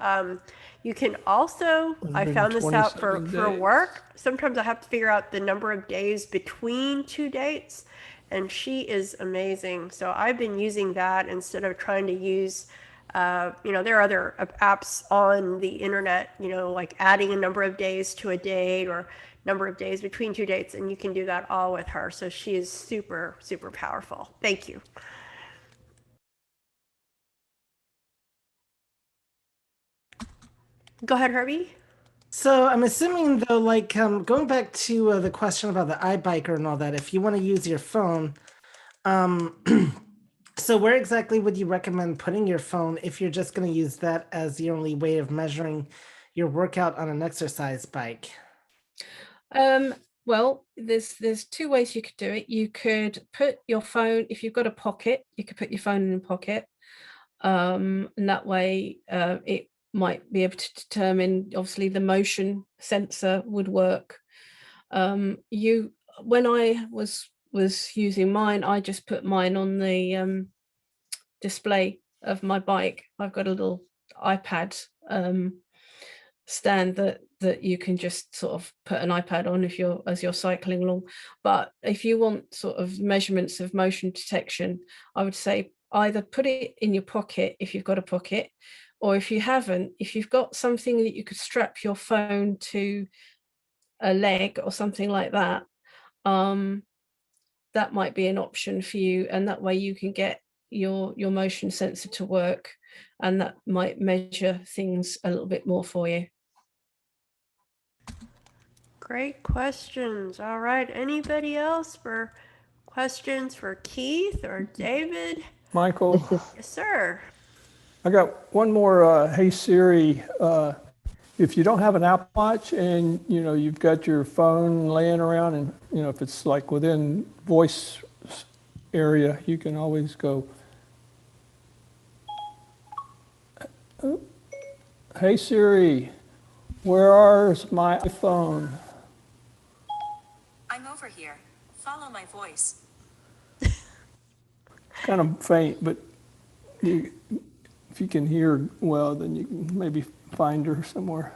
you can also, I found this out for work. Sometimes I have to figure out the number of days between two dates, and she is amazing. So I've been using that instead of trying to use, there are other apps on the internet, like adding a number of days to a date or number of days between two dates, and you can do that all with her. So she is super, super powerful. Thank you. Go ahead, Herbie. So I'm assuming though, like going back to the question about the iBiker and all that, if you want to use your phone, so where exactly would you recommend putting your phone if you're just going to use that as the only way of measuring your workout on an exercise bike? Well, there's two ways you could do it. You could put your phone, if you've got a pocket, you could put your phone in a pocket. And that way it might be able to determine, obviously the motion sensor would work. When I was using mine, I just put mine on the display of my bike. I've got a little iPad stand that you can just sort of put an iPad on as you're cycling along. But if you want sort of measurements of motion detection, I would say either put it in your pocket if you've got a pocket, or if you haven't, if you've got something that you could strap your phone to a leg or something like that, that might be an option for you, and that way you can get your motion sensor to work, and that might measure things a little bit more for you. Great questions. All right. Anybody else for questions for Keith or David? Michael. Yes, sir. I got one more. Hey Siri, if you don't have an Apple Watch and you've got your phone laying around, and if it's like within voice area, you can always go, hey Siri, where's my phone? I'm over here. Follow my voice. Kind of faint, but if you can hear well, then you can maybe find her somewhere,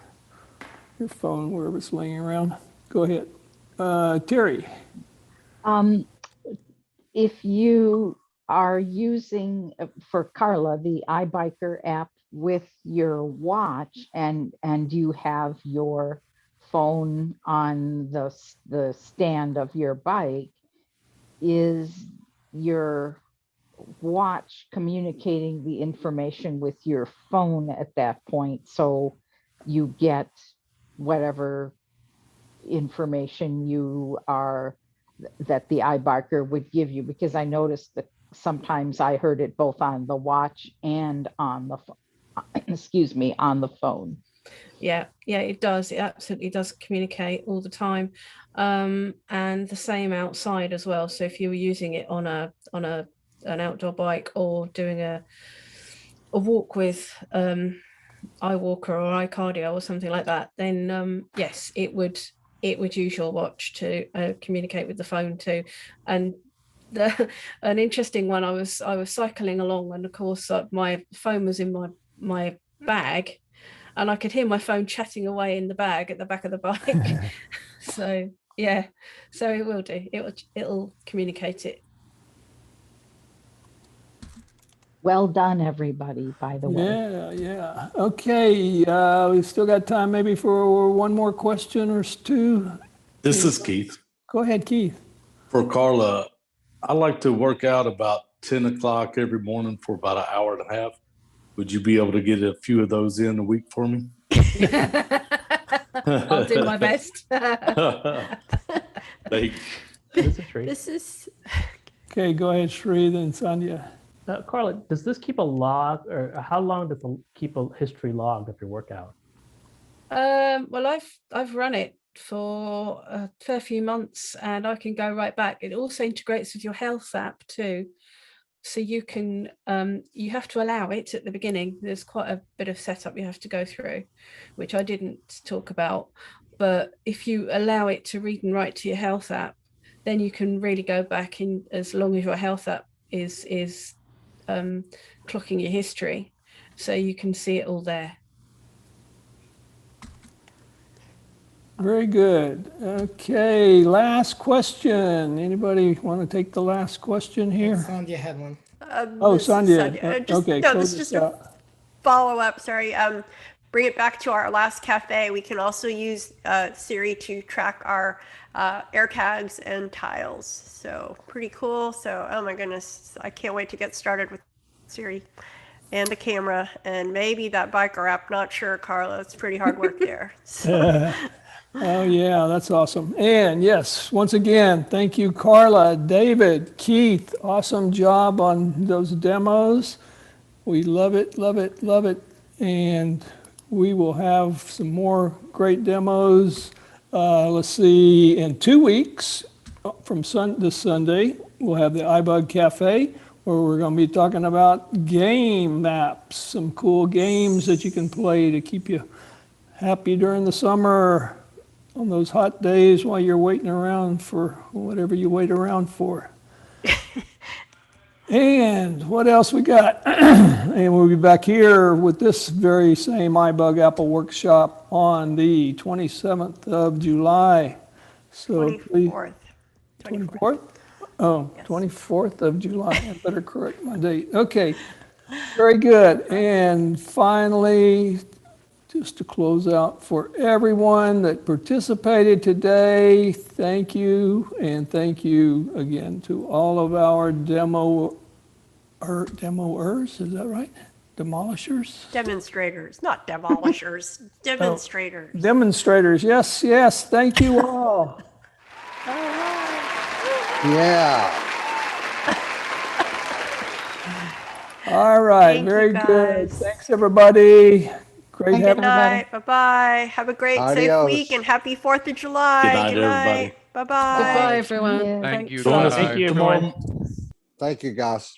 your phone, wherever it's laying around. Go ahead. Terry. If you are using, for Carla, the iBiker app, with your watch and you have your phone on the stand of your bike, is your watch communicating the information with your phone at that point, so you get whatever information that the iBuger would give you? Because I noticed that sometimes I heard it both on the watch and on the on the phone. Yeah, it does. It absolutely does communicate all the time, and the same outside as well. So if you were using it on an outdoor bike or doing a walk with iWalker or iCardio or something like that, then yes, it would use your watch to communicate with the phone too. And an interesting one, I was cycling along, and of course my phone was in my bag, and I could hear my phone chatting away in the bag at the back of the bike. So yeah, so it will do. It'll communicate it. Well done, everybody, by the way. Yeah. Okay, we've still got time maybe for one more question or two. This is Keith. Go ahead, Keith. For Carla, I like to work out about 10 o'clock every morning for about an hour and a half. Would you be able to get a few of those in a week for me? I'll do my best. This is okay. Go ahead, Sri, then Sandhya. Carla, does this keep a log, or how long does it keep a history log of your workout? Well, I've run it for a fair few months, and I can go right back. It also integrates with your health app too, so you can you have to allow it at the beginning. There's quite a bit of setup you have to go through, which I didn't talk about. But if you allow it to read and write to your health app, then you can really go back in as long as your health app is clocking your history, so you can see it all there. Very good. Okay, last question. Anybody want to take the last question here? Sandhya had one. Sandhya. Okay, this is just a follow-up. Sorry. Bring it back to our last cafe. We can also use Siri to track our air tags and tiles. So pretty cool. So, oh my goodness, I can't wait to get started with Siri and the camera and maybe that biker app. Not sure, Carla. It's pretty hard work there. So. Oh yeah, that's awesome. And yes, once again, thank you, Carla, David, Keith. Awesome job on those demos. We love it, love it, love it. And we will have some more great demos. Let's see, in 2 weeks from this Sunday, we'll have the iBUG Cafe, where we're going to be talking about game maps, some cool games that you can play to keep you happy during the summer on those hot days while you're waiting around for whatever you wait around for. And what else we got? And we'll be back here with this very same iBUG Apple Workshop on the 27th of July. So 24th. 24th? Oh, yes. 24th of July. I better correct my date. Okay, very good. And finally, just to close out, for everyone that participated today, thank you. And thank you again to all of our demoers, is that right? Demolishers? Demonstrators, not demolishers. Demonstrators. Oh, demonstrators, yes, yes. Thank you all. Yeah. All right, very good. Thanks, everybody. Great having Good night. Bye-bye. Have a great, safe week, and happy 4th of July. Good night, everybody. Bye-bye. Goodbye, everyone. Yeah. Thank you. Join us Bye. tomorrow. Thank you, guys.